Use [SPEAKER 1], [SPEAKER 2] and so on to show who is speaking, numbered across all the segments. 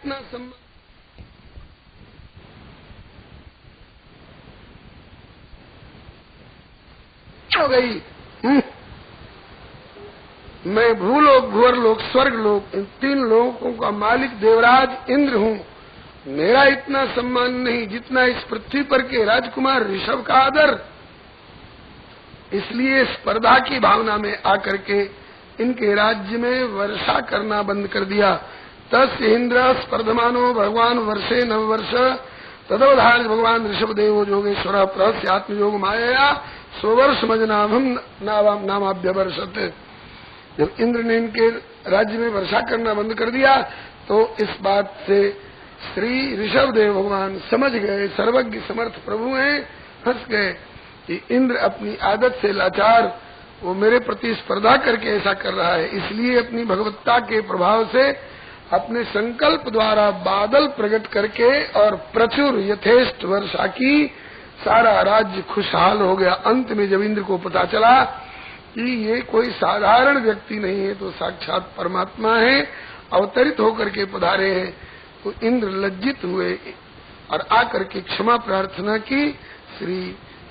[SPEAKER 1] इतना सम्मान हो गई। मैं भूलोक, भुवरलोक, स्वर्गलोक, इन 3 लोकों का मालिक देवराज इंद्र हूँ। मेरा इतना सम्मान नहीं जितना इस पृथ्वी पर के राजकुमार ऋषभ का आदर। इसलिए स्पर्धा की भावना में आकर के इनके राज्य में वर्षा करना बंद कर दिया। तस्य इंद्र स्पर्धमानो भगवान वर्षे नववर्ष तदवधार्य भगवान ऋषभ देवो योगेश्वर प्रहस्य आत्मयोग माया स्ववर्ष मजनाभम नामाभ्यवर्षत। जब इंद्र ने इनके राज्य में वर्षा करना बंद कर दिया तो इस बात से श्री ऋषभ देव भगवान समझ गए, सर्वज्ञ समर्थ प्रभु हैं, हंस गए कि इंद्र अपनी आदत से लाचार वो मेरे प्रति स्पर्धा करके ऐसा कर रहा है। इसलिए अपनी भगवत्ता के प्रभाव से अपने संकल्प द्वारा बादल प्रकट करके और प्रचुर यथेष्ट वर्षा की, सारा राज्य खुशहाल हो गया। अंत में जब इंद्र को पता चला कि ये कोई साधारण व्यक्ति नहीं है तो साक्षात परमात्मा है, अवतरित होकर के पधारे हैं, तो इंद्र लज्जित हुए और आकर के क्षमा प्रार्थना की। श्री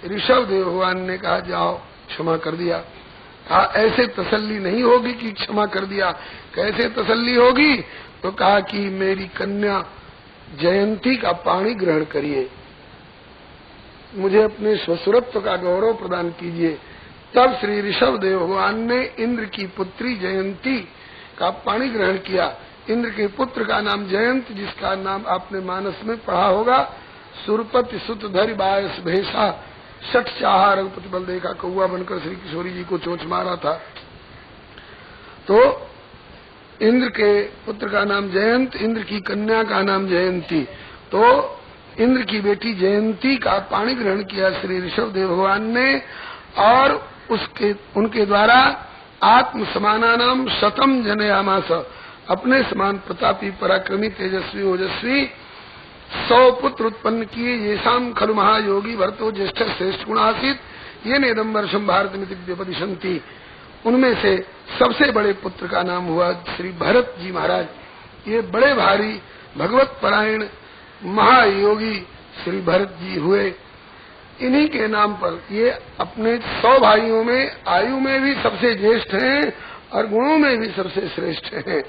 [SPEAKER 1] ऋषभ देव भगवान ने कहा जाओ क्षमा कर दिया। कहा ऐसे तसल्ली नहीं होगी कि क्षमा कर दिया, कैसे तसल्ली होगी? तो कहा कि मेरी कन्या जयंती का पाणी ग्रहण करिए, मुझे अपने स्वसुरत्व का गौरव प्रदान कीजिए। तब श्री ऋषभ देव भगवान ने इंद्र की पुत्री जयंती का पाणी ग्रहण किया। इंद्र के पुत्र का नाम जयंत, जिसका नाम आपने मानस में पढ़ा होगा, सुरपति सुत धरि बायस भेषा शठ चाहा रघुपति बल देखा, कौआ बनकर श्री किशोरी जी को चोंच मारा था। तो इंद्र के पुत्र का नाम जयंत, इंद्र की कन्या का नाम जयंती। तो इंद्र की बेटी जयंती का पाणी ग्रहण किया श्री ऋषभ देव भगवान ने, और उनके द्वारा आत्म समानानाम शतम जनयामास, अपने समान प्रतापी पराक्रमी तेजस्वी ओजस्वी 100 पुत्र उत्पन्न किए। ये शाम खलु महायोगी भरतो ज्येष्ठ श्रेष्ठ गुणासित ये नेदम वर्षम भारत मिति व्यपदिशंति। उनमें से सबसे बड़े पुत्र का नाम हुआ श्री भरत जी महाराज। ये बड़े भारी भगवत परायण महायोगी श्री भरत जी हुए। इन्हीं के नाम पर ये अपने 100 भाइयों में आयु में भी सबसे ज्येष्ठ हैं और गुणों में भी सबसे श्रेष्ठ हैं।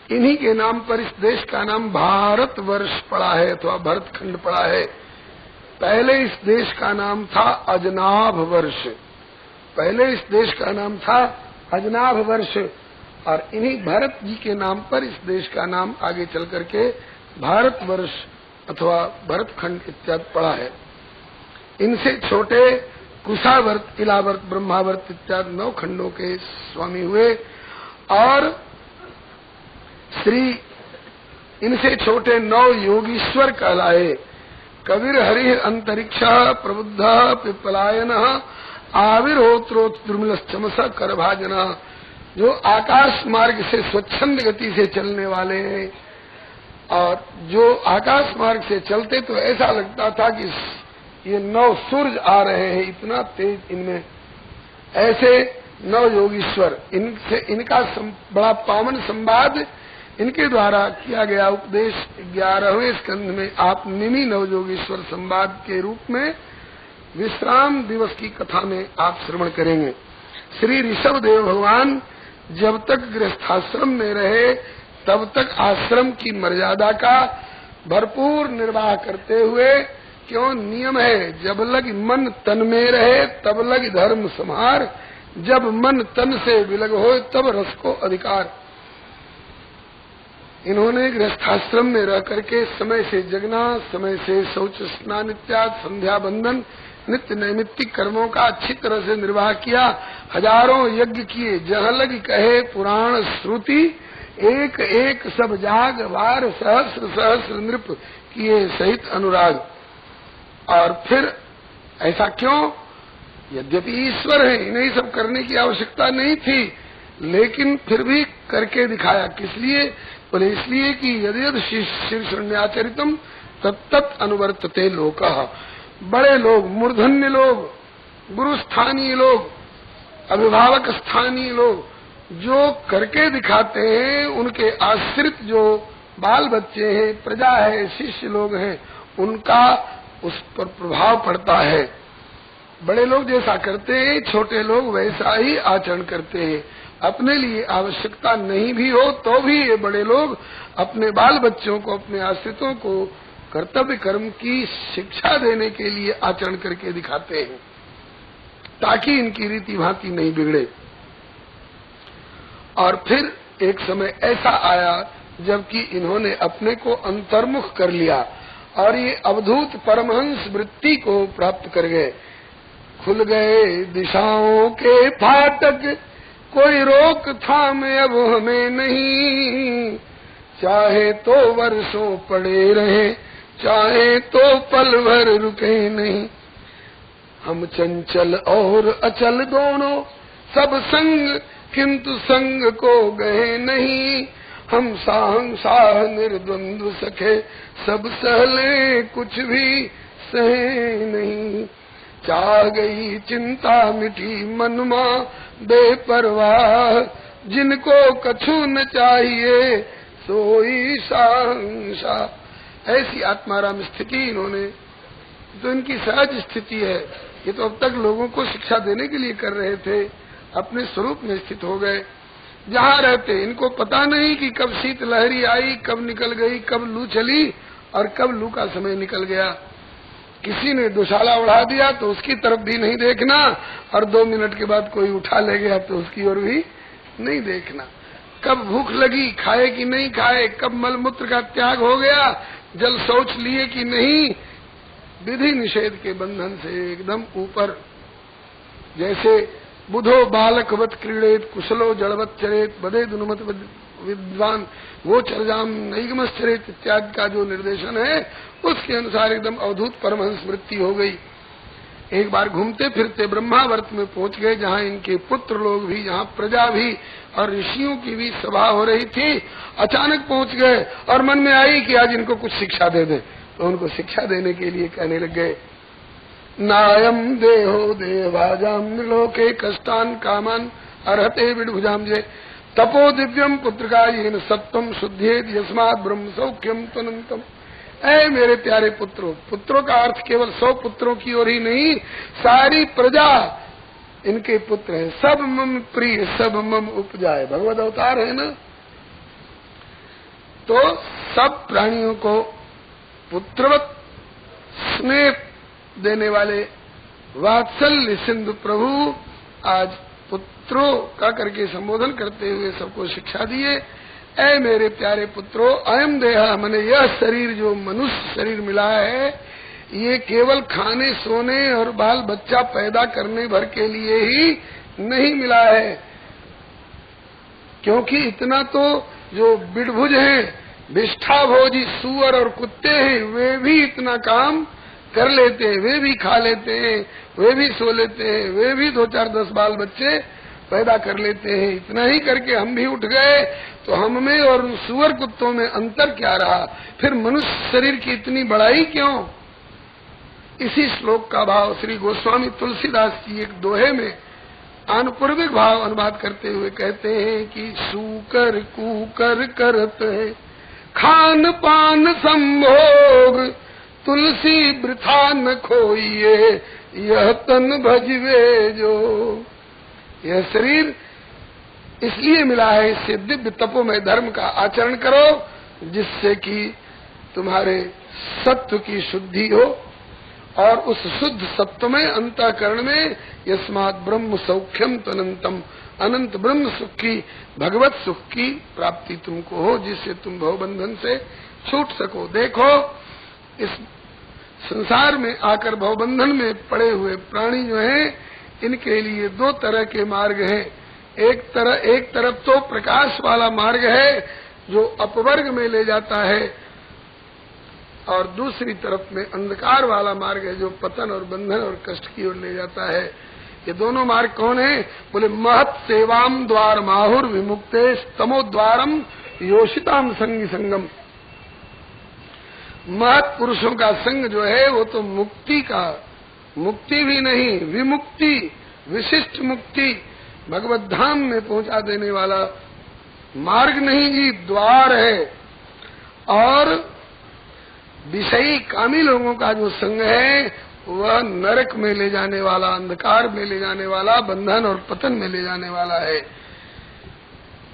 [SPEAKER 1] इन्हीं के नाम पर इस देश का नाम भारत वर्ष पड़ा है अथवा भरतखंड पड़ा है। पहले इस देश का नाम था अजनाभ वर्ष, पहले इस देश का नाम था अजनाभ वर्ष, और इन्हीं भरत जी के नाम पर इस देश का नाम आगे चल करके भारत वर्ष अथवा भरतखंड इत्यादि पड़ा है। इनसे छोटे कुशावर्त, इलावर्त, ब्रह्मावर्त इत्यादि 9 खंडों के स्वामी हुए। और श्री इनसे छोटे 9 योगीश्वर कहलाए। कविर हरि अंतरिक्ष प्रबुद्ध पिपलायन आविर्होत्रोत दुर्मिलश्चमस करभाजन, जो आकाश मार्ग से स्वच्छंद गति से चलने वाले हैं, और जो आकाश मार्ग से चलते तो ऐसा लगता था कि ये 9 सूरज आ रहे हैं, इतना तेज इनमें। ऐसे 9 योगीश्वर, इनसे इनका बड़ा पावन संवाद इनके द्वारा किया गया उपदेश 11वें स्कंध में आप निमी 9 योगीश्वर संवाद के रूप में विश्राम दिवस की कथा में आप श्रवण करेंगे। श्री ऋषभ देव भगवान जब तक गृहस्थाश्रम में रहे तब तक आश्रम की मर्यादा का भरपूर निर्वाह करते हुए, क्यों नियम है जब लग मन तन में रहे तब लग धर्म संहार, जब मन तन से विलग हो तब रस को अधिकार। इन्होंने गृहस्थाश्रम में रह करके समय से जगना, समय से शौच स्नान इत्यादि संध्या बंदन नित्य नैमित्तिक कर्मों का अच्छी तरह से निर्वाह किया। हजारों यज्ञ किए, जहाँ लग कहे पुराण श्रुति, एक एक सब जाग वार सहस्र सहस्र नृप किए सहित अनुराग। और फिर ऐसा क्यों? यद्यपि ईश्वर है, इन्हें सब करने की आवश्यकता नहीं थी, लेकिन फिर भी करके दिखाया। किस लिए? बोले इसलिए कि यदि यदि शीर्षण्याचरितम तत्त अनुवर्तते लोकः। बड़े लोग, मूर्धन्य लोग, गुरु स्थानीय लोग, अभिभावक स्थानीय लोग जो करके दिखाते हैं, उनके आश्रित जो बाल बच्चे हैं, प्रजा है, शिष्य लोग हैं, उनका उस पर प्रभाव पड़ता है। बड़े लोग जैसा करते हैं, छोटे लोग वैसा ही आचरण करते हैं। अपने लिए आवश्यकता नहीं भी हो तो भी ये बड़े लोग अपने बाल बच्चों को, अपने आश्रितों को कर्तव्य कर्म की शिक्षा देने के लिए आचरण करके दिखाते हैं, ताकि इनकी रीति भांति नहीं बिगड़े। और फिर एक समय ऐसा आया जबकि इन्होंने अपने को अंतर्मुख कर लिया और ये अवधूत परमहंस वृत्ति को प्राप्त कर गए। खुल गए दिशाओं के फाटक, कोई रोक थाम अब हमें नहीं। चाहे तो वर्षों पड़े रहे, चाहे तो पल भर रुके नहीं। हम चंचल और अचल दोनों, सब संग किंतु संग को गए नहीं। हम साह निर्द्वंद्व सखे, सब सहले कुछ भी सहे नहीं। चाह गई चिंता मिठी मनमा बेपरवाह, जिनको कछु न चाहिए सोई शाह। ऐसी आत्माराम स्थिति इन्होंने, तो इनकी सहज स्थिति है। ये तो अब तक लोगों को शिक्षा देने के लिए कर रहे थे, अपने स्वरूप में स्थित हो गए। जहाँ रहते इनको पता नहीं कि कब शीत लहरी आई, कब निकल गई, कब लू चली और कब लू का समय निकल गया। किसी ने दुशाला उड़ा दिया तो उसकी तरफ भी नहीं देखना, और 2 मिनट के बाद कोई उठा ले गया तो उसकी ओर भी नहीं देखना। कब भूख लगी, खाए कि नहीं खाए, कब मलमूत्र का त्याग हो गया, जल शौच लिए कि नहीं, विधि निषेध के बंधन से एकदम ऊपर। जैसे बुधो बालकवत क्रीड़ेत, कुशलो जड़वत चरेत, बदे दुनुमत विद्वान वो चरजाम नैगमश्चरेत इत्यादि का जो निर्देशन है, उसके अनुसार एकदम अवधूत परमहंस वृत्ति हो गई। एक बार घूमते फिरते ब्रह्मावर्त में पहुंच गए, जहाँ इनके पुत्र लोग भी, जहाँ प्रजा भी और ऋषियों की भी सभा हो रही थी। अचानक पहुंच गए और मन में आई कि आज इनको कुछ शिक्षा दे दे, तो उनको शिक्षा देने के लिए कहने लग गए। नायम देहो देवाजाम लोके कष्टान कामान अर्हते विडभुजाम जे तपो दिव्यम पुत्रकायेन सत्वम शुद्धेद यस्मात् ब्रह्म सौख्यम तनंतम। ऐ मेरे प्यारे पुत्रों, पुत्रों का अर्थ केवल 100 पुत्रों की ओर ही नहीं, सारी प्रजा इनके पुत्र हैं। सब मम प्रिय, सब मम उपजाए, भगवत अवतार है ना। तो सब प्राणियों को पुत्रवत स्नेह देने वाले वात्सल्य सिंधु प्रभु आज पुत्रों का करके संबोधन करते हुए सबको शिक्षा दिए। ऐ मेरे प्यारे पुत्रों, अयम देहा, मैंने यह शरीर जो मनुष्य शरीर मिला है, ये केवल खाने सोने और बाल बच्चा पैदा करने भर के लिए ही नहीं मिला है। क्योंकि इतना तो जो बिडभुज हैं, विष्ठा भोजी सूअर और कुत्ते हैं, वे भी इतना काम कर लेते हैं, वे भी खा लेते हैं, वे भी सो लेते हैं, वे भी 2-4 10 बाल बच्चे पैदा कर लेते हैं। इतना ही करके हम भी उठ गए, तो हम में और उन सूअर कुत्तों में अंतर क्या रहा? फिर मनुष्य शरीर की इतनी बड़ाई क्यों? इसी श्लोक का भाव श्री गोस्वामी तुलसीदास जी एक दोहे में आनुपूर्विक भाव अनुवाद करते हुए कहते हैं कि सूकर कूकर करत है खान पान संभोग, तुलसी वृथा न खोइए यह तन भजवे जो। यह शरीर इसलिए मिला है, इससे दिव्य तपोमय धर्म का आचरण करो, जिससे कि तुम्हारे सत्व की शुद्धि हो और उस शुद्ध सत्वमय अंतःकरण में यस्मात् ब्रह्म सौख्यम तनंतम, अनंत ब्रह्म सुख की, भगवत सुख की प्राप्ति तुमको हो, जिससे तुम भवबंधन से छूट सको। देखो, इस संसार में आकर भवबंधन में पड़े हुए प्राणी जो हैं, इनके लिए 2 तरह के मार्ग हैं। एक तरफ तो प्रकाश वाला मार्ग है जो अपवर्ग में ले जाता है, और दूसरी तरफ में अंधकार वाला मार्ग है जो पतन और बंधन और कष्ट की ओर ले जाता है। ये दोनों मार्ग कौन है? बोले महत सेवाम द्वार माहुर विमुक्ते तमोद्वारम योषिताम संगी संगम। महत पुरुषों का संग जो है वो तो मुक्ति भी नहीं, विमुक्ति, विशिष्ट मुक्ति, भगवत धाम में पहुंचा देने वाला मार्ग नहीं जी, द्वार है। और विषयी कामी लोगों का जो संग है वह नरक में ले जाने वाला, अंधकार में ले जाने वाला, बंधन और पतन में ले जाने वाला है।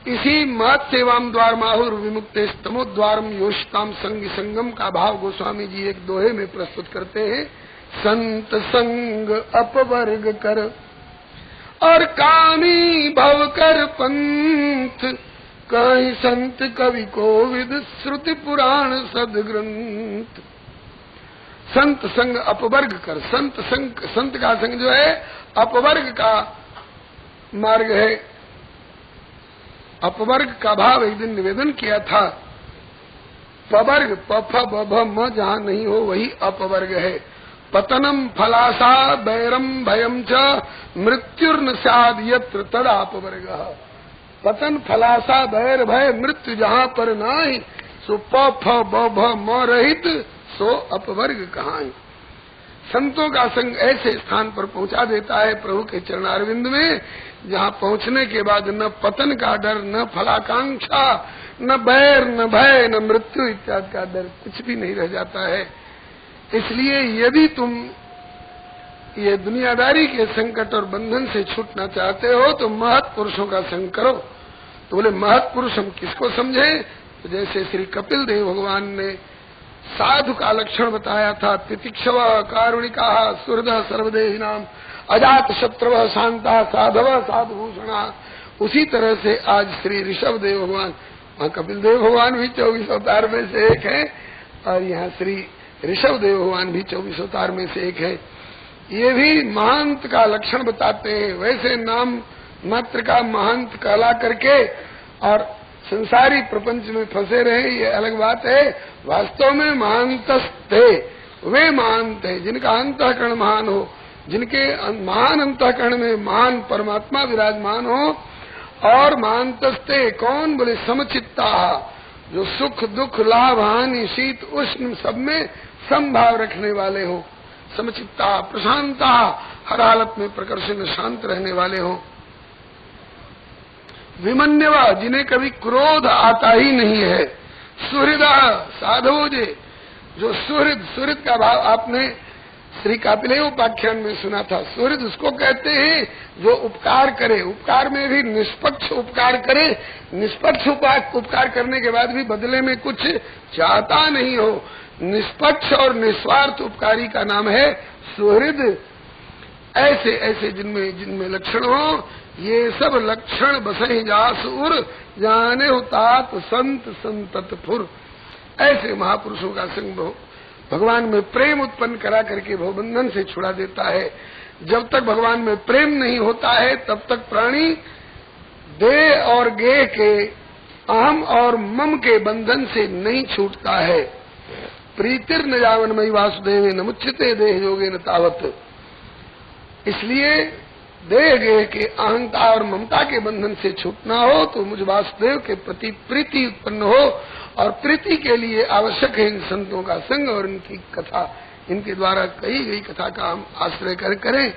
[SPEAKER 1] इसी महत सेवाम द्वार माहुर विमुक्ते स्तमोद्वारम योषताम संग संगम का भाव गोस्वामी जी एक दोहे में प्रस्तुत करते हैं। संत संग अपवर्ग कर और कामी भव कर पंथ, कहीं संत कवि कोविद श्रुति पुराण सदग्रंथ। संत संग अपवर्ग कर, संत का संग जो है अपवर्ग का मार्ग है। अपवर्ग का भाव एक दिन निवेदन किया था। पवर्ग पफ बभ म जहाँ नहीं हो वही अपवर्ग है। पतनम फलासा बैरम भयम च मृत्युर्न स्याद यत्र तदा अपवर्ग। पतन फलासा बैर भय मृत्यु जहाँ पर नाही, सो पफ बभ म रहित सो अपवर्ग कहाँ। संतों का संग ऐसे स्थान पर पहुंचा देता है प्रभु के चरणारविंद में, जहाँ पहुंचने के बाद न पतन का डर, न फलाकांक्षा, न बैर, न भय, न मृत्यु इत्यादि का डर, कुछ भी नहीं रह जाता है। इसलिए यदि तुम ये दुनियादारी के संकट और बंधन से छूटना चाहते हो तो महत् पुरुषों का संग करो। तो बोले महत् पुरुष हम किसको समझे? तो जैसे श्री कपिल देव भगवान ने साधु का लक्षण बताया था, तितिक्षव कारुणिका सुहृद सर्वदेही नाम अजात शत्रव शांता साधव साधुभूषणा। उसी तरह से आज श्री ऋषभ देव भगवान, वहाँ कपिल देव भगवान भी 24 अवतार में से एक है और यहाँ श्री ऋषभ देव भगवान भी 24 अवतार में से एक है। ये भी महंत का लक्षण बताते हैं। वैसे नाम मात्र का महंत कहला करके और संसारी प्रपंच में फंसे रहे, ये अलग बात है। वास्तव में महंतस्ते वे महंत है जिनका अंतःकरण महान हो, जिनके महान अंतःकरण में महान परमात्मा विराजमान हो। और महंतस्ते कौन? बोले समचित्ता, जो सुख दुख लाभ हानि शीत उष्ण सब में समभाव रखने वाले हो। समचित्ता प्रशांता, हर हालत में प्रकर्षण शांत रहने वाले हो। विमन्यवा, जिन्हें कभी क्रोध आता ही नहीं है। सुहृदा साधुजे, जो सुहृद का भाव आपने श्री कापिलेय उपाख्यान में सुना था। सुहृद उसको कहते हैं जो उपकार करे, उपकार में भी निष्पक्ष उपकार करे। निष्पक्ष उपकार करने के बाद भी बदले में कुछ चाहता नहीं हो। निष्पक्ष और निस्वार्थ उपकारी का नाम है सुहृद। ऐसे ऐसे जिनमें लक्षण हो, ये सब लक्षण बसहि जास उर, जाने हो तात संत संतत फुर। ऐसे महापुरुषों का संग भगवान में प्रेम उत्पन्न करा करके भवबंधन से छुड़ा देता है। जब तक भगवान में प्रेम नहीं होता है तब तक प्राणी दे और गे के, अहम और मम के बंधन से नहीं छूटता है। प्रीतिर न यावनमयी वासुदेवे न मुच्यते देह योगे न तावत। इसलिए देह गेह के अहंता और ममता के बंधन से छूटना हो तो मुझ वासुदेव के प्रति प्रीति उत्पन्न हो। और प्रीति के लिए आवश्यक है इन संतों का संग और इनकी कथा, इनके द्वारा कही गई कथा का हम आश्रय करें।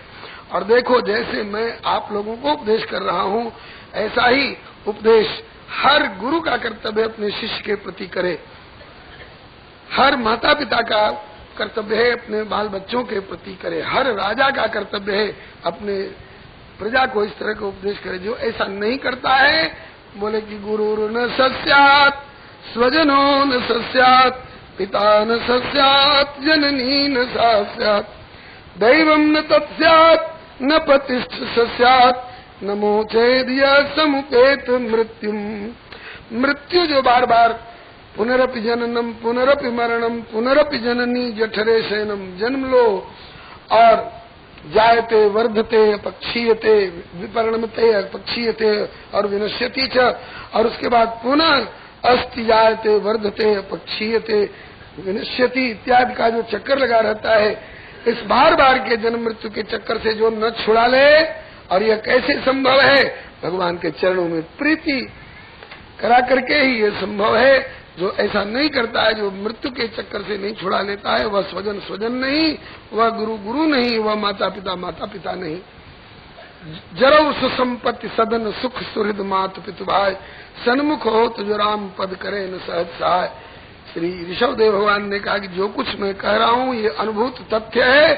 [SPEAKER 1] और देखो, जैसे मैं आप लोगों को उपदेश कर रहा हूँ, ऐसा ही उपदेश हर गुरु का कर्तव्य अपने शिष्य के प्रति करे। हर माता पिता का कर्तव्य है अपने बाल बच्चों के प्रति करे। हर राजा का कर्तव्य है अपने प्रजा को इस तरह का उपदेश करे। जो ऐसा नहीं करता है, बोले कि गुरु न सस्यात् स्वजनो न सस्यात् पिता न सस्यात् जननी न सस्यात् दैवम न तत्स्यात् न प्रतिष्ठ सस्यात् न मोचेद समुपेत मृत्युम। मृत्यु जो बार बार पुनरपि जननम पुनरपि मरणम पुनरपि जननी जठरे शयनम, जन्म लो और जायते वर्धते अपक्षीयते विपरिणमते अपक्षीयते और विनश्यति च, और उसके बाद पुनः अस्ति जायते वर्धते अपक्षीयते विनश्यति इत्यादि का जो चक्कर लगा रहता है, इस बार बार के जन्म मृत्यु के चक्कर से जो न छुड़ा ले। और यह कैसे संभव है? भगवान के चरणों में प्रीति करा करके ही ये संभव है। जो ऐसा नहीं करता है, जो मृत्यु के चक्कर से नहीं छुड़ा लेता है, वह स्वजन स्वजन नहीं, वह गुरु गुरु नहीं, वह माता पिता माता पिता नहीं। जरौ सुसंपत्ति सदन सुख सुहृद मात पितु भाई, सन्मुख हो तो जो राम पद करे न सहज सहाय। श्री ऋषभदेव भगवान ने कहा कि जो कुछ मैं कह रहा हूँ ये अनुभूत तथ्य है,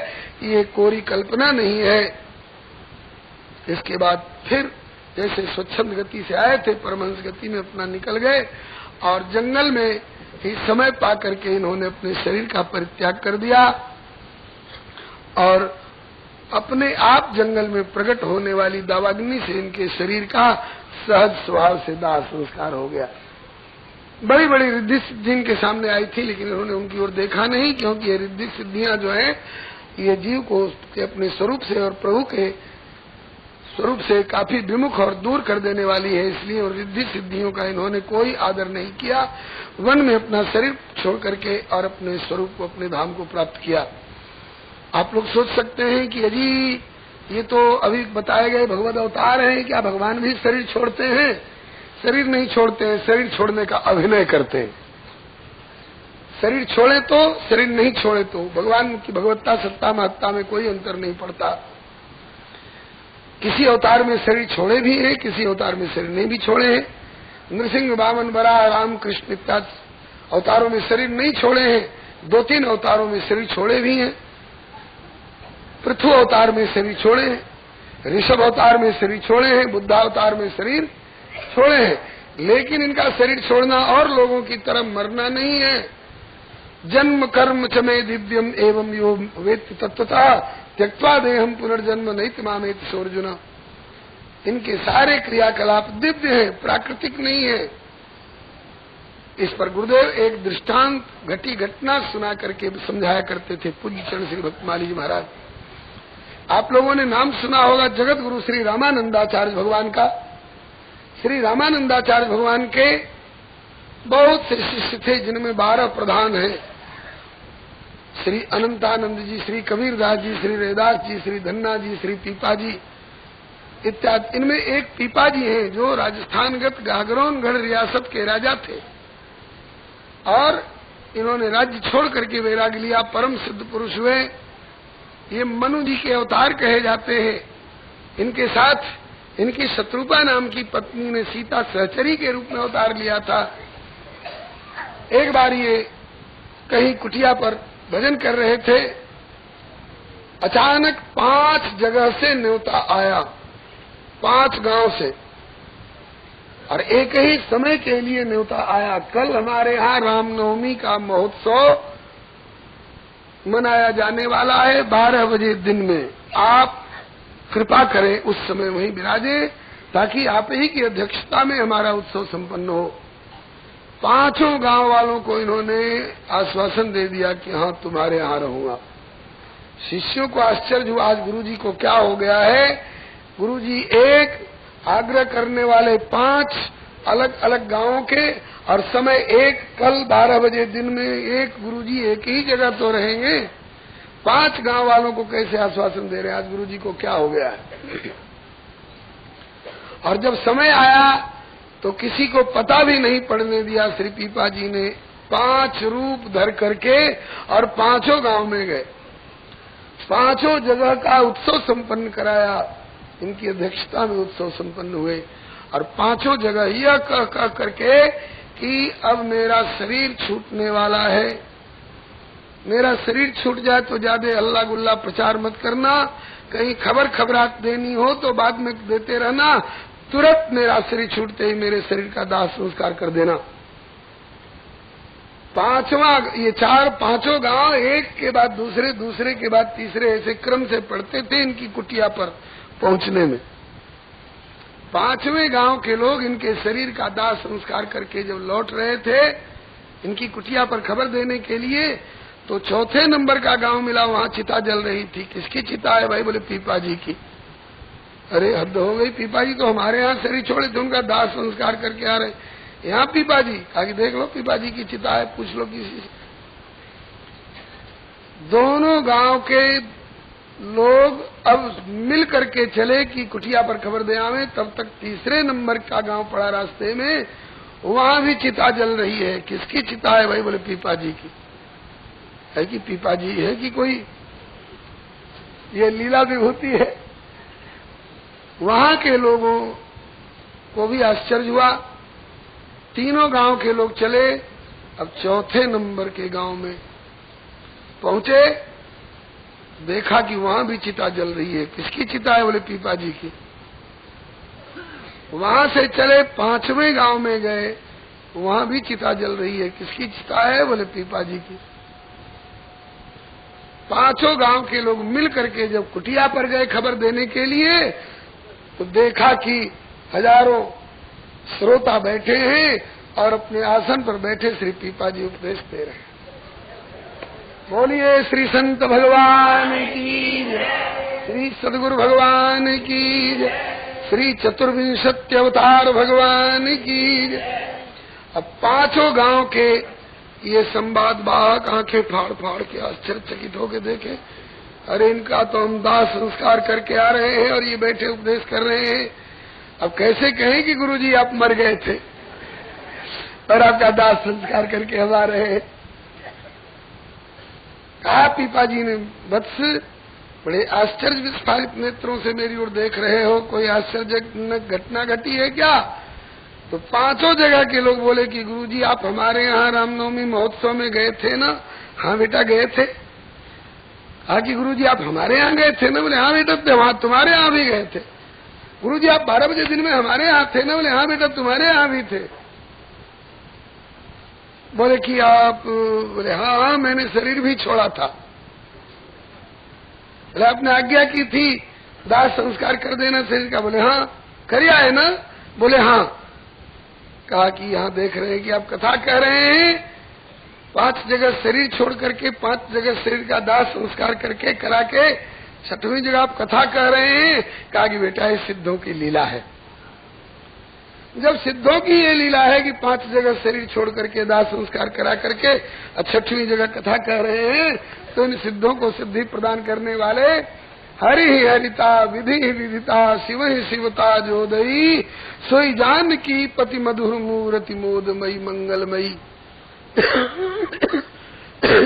[SPEAKER 1] ये कोरी कल्पना नहीं है। इसके बाद फिर जैसे स्वच्छंद गति से आए थे परमहंस गति में अपना निकल गए और जंगल में ही समय पा करके इन्होंने अपने शरीर का परित्याग कर दिया और अपने आप जंगल में प्रकट होने वाली दावाग्नि से इनके शरीर का सहज स्वभाव से दाह संस्कार हो गया। बड़ी बड़ी रिद्धि सिद्धि इनके सामने आई थी, लेकिन इन्होंने उनकी ओर देखा नहीं, क्योंकि ये रिद्धि सिद्धियां जो हैं ये जीव को अपने स्वरूप से और प्रभु के स्वरूप से काफी विमुख और दूर कर देने वाली है। इसलिए और रिद्धि सिद्धियों का इन्होंने कोई आदर नहीं किया, वन में अपना शरीर छोड़ करके और अपने स्वरूप को, अपने धाम को प्राप्त किया। आप लोग सोच सकते हैं कि अजी ये तो अभी बताए गए भगवत अवतार हैं, क्या भगवान भी शरीर छोड़ते हैं? शरीर नहीं छोड़ते हैं, शरीर छोड़ने का अभिनय करते हैं। शरीर छोड़े तो, शरीर नहीं छोड़े तो, भगवान की भगवत्ता सत्ता महत्ता में कोई अंतर नहीं पड़ता। किसी अवतार में शरीर छोड़े भी हैं, किसी अवतार में शरीर नहीं भी छोड़े हैं। नृसिंह, वामन, वराह, राम, कृष्ण इत्यादि अवतारों में शरीर नहीं छोड़े हैं, 2-3 अवतारों में शरीर छोड़े भी हैं। पृथु अवतार में शरीर छोड़े हैं, ऋषभ अवतार में शरीर छोड़े हैं, बुद्धावतार में शरीर छोड़े हैं, लेकिन इनका शरीर छोड़ना और लोगों की तरह मरना नहीं है। जन्म कर्म च मे दिव्यम एवं यो वेत्ति तत्वता त्यक्त्वा देहम पुनर्जन्म नैति मामेति सोर्जुन। इनके सारे क्रियाकलाप दिव्य हैं, प्राकृतिक नहीं है। इस पर गुरुदेव एक दृष्टांत घटना सुना करके समझाया करते थे, पूज्य चरण श्री भक्तमाली जी महाराज। आप लोगों ने नाम सुना होगा जगत गुरु श्री रामानंदाचार्य भगवान का। श्री रामानंदाचार्य भगवान के बहुत से शिष्य थे, जिनमें 12 प्रधान हैं। श्री अनंतानंद जी, श्री कबीरदास जी, श्री रैदास जी, श्री धन्ना जी, श्री पीपा जी इत्यादि। इनमें एक पीपा जी हैं जो राजस्थानगत गागरोनगढ़ रियासत के राजा थे और इन्होंने राज्य छोड़ करके वैराग लिया, परम सिद्ध पुरुष हुए। ये मनु जी के अवतार कहे जाते हैं। इनके साथ इनकी शत्रुपा नाम की पत्नी ने सीता सहचरी के रूप में अवतार लिया था। एक बार ये कहीं कुटिया पर भजन कर रहे थे, अचानक 5 जगह से न्योता आया, 5 गांव से, और एक ही समय के लिए न्योता आया। कल हमारे यहाँ रामनवमी का महोत्सव मनाया जाने वाला है 12 बजे दिन में, आप कृपा करें उस समय वहीं विराजे, ताकि आप ही की अध्यक्षता में हमारा उत्सव संपन्न हो। 5 गांव वालों को इन्होंने आश्वासन दे दिया कि हाँ तुम्हारे यहाँ रहूंगा। शिष्यों को आश्चर्य हुआ, आज गुरुजी को क्या हो गया है। गुरुजी एक आग्रह करने वाले 5 अलग अलग गांवों के और समय एक, कल 12 बजे दिन में एक गुरुजी एक ही जगह तो रहेंगे, 5 गांव वालों को कैसे आश्वासन दे रहे हैं। आज गुरुजी को क्या हो गया है। और जब समय आया तो किसी को पता भी नहीं पड़ने दिया। श्री पीपा जी ने 5 रूप धर करके और 5 गांव में गए, 5 जगह का उत्सव संपन्न कराया। इनकी अध्यक्षता में उत्सव संपन्न हुए और 5 जगह यह कह करके कि अब मेरा शरीर छूटने वाला है, मेरा शरीर छूट जाए तो ज्यादा अल्लाह गुल्ला प्रचार मत करना, कहीं खबरात देनी हो तो बाद में देते रहना, तुरंत मेरा शरीर छूटते ही मेरे शरीर का दाह संस्कार कर देना। 5वां, ये 4-5 गांव एक के बाद दूसरे, दूसरे के बाद तीसरे, ऐसे क्रम से पड़ते थे इनकी कुटिया पर पहुंचने में। 5वें गांव के लोग इनके शरीर का दाह संस्कार करके जब लौट रहे थे इनकी कुटिया पर खबर देने के लिए, तो 4थे नंबर का गांव मिला, वहां चिता जल रही थी। किसकी चिता है भाई? बोले पीपा जी की। अरे हद हो गई, पीपा जी तो हमारे यहाँ शरीर छोड़े थे, उनका दाह संस्कार करके आ रहे, यहाँ पीपा जी। आगे देख लो पीपा जी की चिता है, पूछ लो किसी से। दोनों गांव के लोग अब मिल करके चले कि कुटिया पर खबर दे आवे। तब तक 3रे नंबर का गांव पड़ा रास्ते में, वहां भी चिता जल रही है। किसकी चिता है भाई? बोले पीपा जी की। है कि पीपा जी है कि कोई ये लीला विभूति है? वहां के लोगों को भी आश्चर्य हुआ। तीनों गांव के लोग चले अब चौथे नंबर के गांव में पहुंचे, देखा कि वहां भी चिता जल रही है। किसकी चिता है? बोले पीपा जी की। वहां से चले 5वें गांव में गए, वहां भी चिता जल रही है। किसकी चिता है? बोले पीपा जी की। 5 गांव के लोग मिल करके जब कुटिया पर गए खबर देने के लिए, तो देखा कि हजारों श्रोता बैठे हैं और अपने आसन पर बैठे श्री पीपा जी उपदेश दे रहे हैं। बोलिए श्री संत भगवान की जय, श्री सद्गुरु भगवान की जय, श्री चतुर्विंशति अवतार भगवान की जय। अब 5 गांव के ये संवाद वाहक आंखें फाड़ फाड़ के आश्चर्यचकित होकर देखे, अरे इनका तो हम दाह संस्कार करके आ रहे हैं और ये बैठे उपदेश कर रहे हैं। अब कैसे कहें कि गुरुजी आप मर गए थे और आपका दाह संस्कार करके हम आ रहे हैं। कहा पीपा जी ने, वत्स बड़े आश्चर्य विस्फारित नेत्रों से मेरी ओर देख रहे हो, कोई आश्चर्यजनक घटना घटी है क्या? तो 5 जगह के लोग बोले कि गुरुजी आप हमारे यहाँ रामनवमी महोत्सव में गए थे ना? हाँ बेटा गए थे। कहा कि गुरुजी आप हमारे यहाँ गए थे ना? बोले हाँ बेटा वहां तुम्हारे यहाँ भी गए थे। गुरुजी आप 12 बजे दिन में हमारे यहाँ थे ना? बोले हाँ बेटा तुम्हारे यहाँ भी थे। बोले कि आप? बोले हाँ मैंने शरीर भी छोड़ा था। बोले आपने आज्ञा की थी दाह संस्कार कर देना शरीर का? बोले हाँ। करिया है ना? बोले हाँ। कहा कि यहाँ देख रहे हैं कि आप कथा कह रहे हैं, 5 जगह शरीर छोड़ करके 5 जगह शरीर का दाह संस्कार करके करा के 6वीं जगह आप कथा कह रहे हैं। कहा कि बेटा ये सिद्धों की लीला है। जब सिद्धों की ये लीला है कि 5 जगह शरीर छोड़ करके दाह संस्कार करा करके 6वीं जगह कथा कह रहे हैं, तो इन सिद्धों को सिद्धि प्रदान करने वाले हरि हरिता विधि विदिता शिव ही शिवता जोदयी सोई जान की पति मधुर मूर्ति मोदमयी मंगलमयी।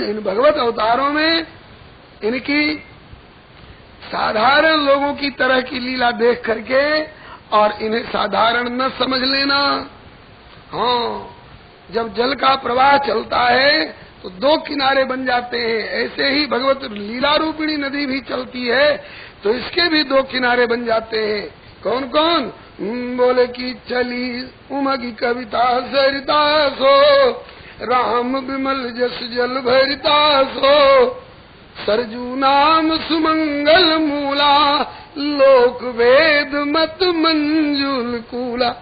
[SPEAKER 1] इन भगवत अवतारों में इनकी साधारण लोगों की तरह की लीला देख करके और इन्हें साधारण न समझ लेना। हाँ, जब जल का प्रवाह चलता है तो 2 किनारे बन जाते हैं, ऐसे ही भगवत लीला रूपिणी नदी भी चलती है तो इसके भी 2 किनारे बन जाते हैं। कौन कौन? बोले कि चली उमगी कविता सरिता सो, राम विमल जस जल भरिता सो, सरजू नाम सुमंगल मूला, लोक वेद मत मंजुल कूला।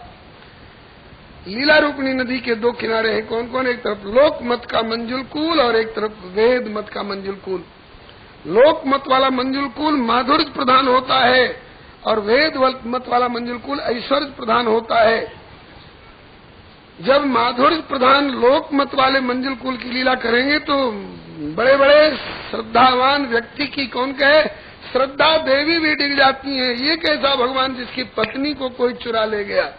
[SPEAKER 1] लीला रूपणी नदी के 2 किनारे हैं। कौन कौन? एक तरफ लोक मत का मंजुल कूल और एक तरफ वेद मत का मंजुल कूल। लोक मत वाला मंजुल कूल माधुर्य प्रधान होता है और वेद मत वाला मंजुल कूल ऐश्वर्य प्रधान होता है। जब माधुर्य प्रधान लोक मत वाले मंजुल कूल की लीला करेंगे तो बड़े बड़े श्रद्धावान व्यक्ति की कौन कहे श्रद्धा देवी भी डिग जाती है। ये कैसा भगवान जिसकी पत्नी को कोई चुरा ले गया?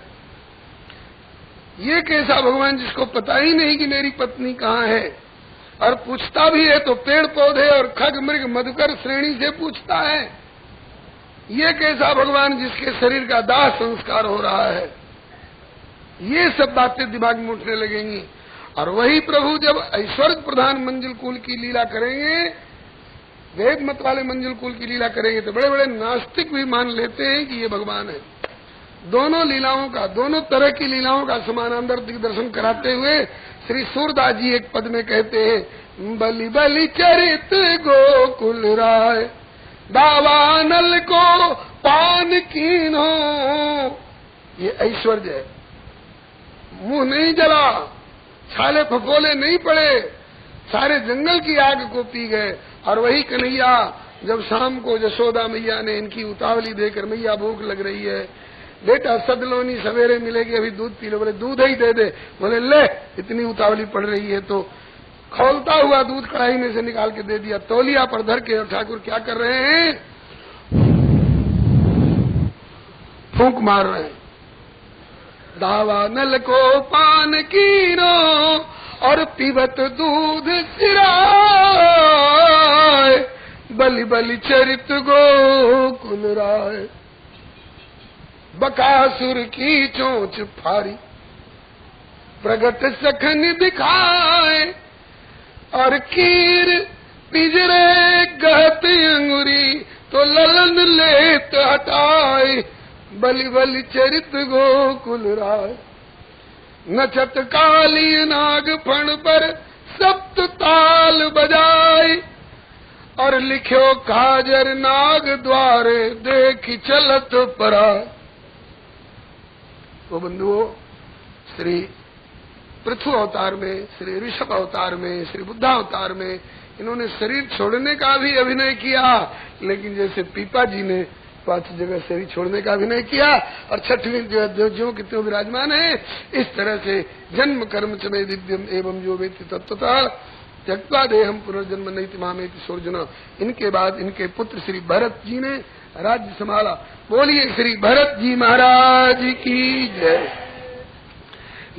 [SPEAKER 1] ये कैसा भगवान जिसको पता ही नहीं कि मेरी पत्नी कहाँ है? और पूछता भी है तो पेड़ पौधे और खग मृग मधुकर श्रेणी से पूछता है। ये कैसा भगवान जिसके शरीर का दाह संस्कार हो रहा है? ये सब बातें दिमाग में उठने लगेंगी। और वही प्रभु जब ऐश्वर्य प्रधान मंजुल कुल की लीला करेंगे, वेद मत वाले मंजुल कुल की लीला करेंगे, तो बड़े बड़े नास्तिक भी मान लेते हैं कि ये भगवान है। दोनों लीलाओं का, दोनों तरह की लीलाओं का समानांतर दिग्दर्शन कराते हुए श्री सूरदास जी एक पद में कहते हैं, बलि बलि चरित गोकुल राय, दावानल को पान कीनो। ये ऐश्वर्य है, मुंह नहीं जला, छाले फफोले नहीं पड़े, सारे जंगल की आग को पी गए। और वही कन्हैया जब शाम को यशोदा मैया ने इनकी उतावली देकर, मैया भूख लग रही है, बेटा सदलोनी सवेरे मिलेगी, अभी दूध पी लो। बोले दूध ही दे दे। बोले ले, इतनी उतावली पड़ रही है। तो खौलता हुआ दूध कढ़ाई में से निकाल के दे दिया, तौलिया पर धर के। और ठाकुर क्या कर रहे हैं? फूंक मार रहे हैं। दावा नल को पान कीनो और पीवत दूध सिराय, बलि बलि चरित गोकुल राय। बकासुर की चोंच फारी, प्रगट सखन दिखाए, और कीर पिंजरे गहत अंगुरी तो ललन लेत हटाए, बलि बलि चरित गोकुल राय। नचत काली नाग फण पर सप्त ताल बजाए, और लिख्यो काजर नाग द्वारे देखी चलत परा। वो बंधुओं, श्री पृथु अवतार में, श्री ऋषभ अवतार में, श्री बुद्धा अवतार में इन्होंने शरीर छोड़ने का भी अभिनय किया, लेकिन जैसे पीपा जी ने 5 जगह शरीर छोड़ने का अभिनय किया और 6वीं जो कि त्यों विराजमान है, इस तरह से जन्म कर्म च मे दिव्यम एवं जो वेति तत्वतः त्यक्त्वा देहम पुनर्जन्म नैति मामेति सोर्जुन। इनके बाद इनके पुत्र श्री भरत जी ने राज्य संभाला। बोलिए श्री भरत जी महाराज की जय।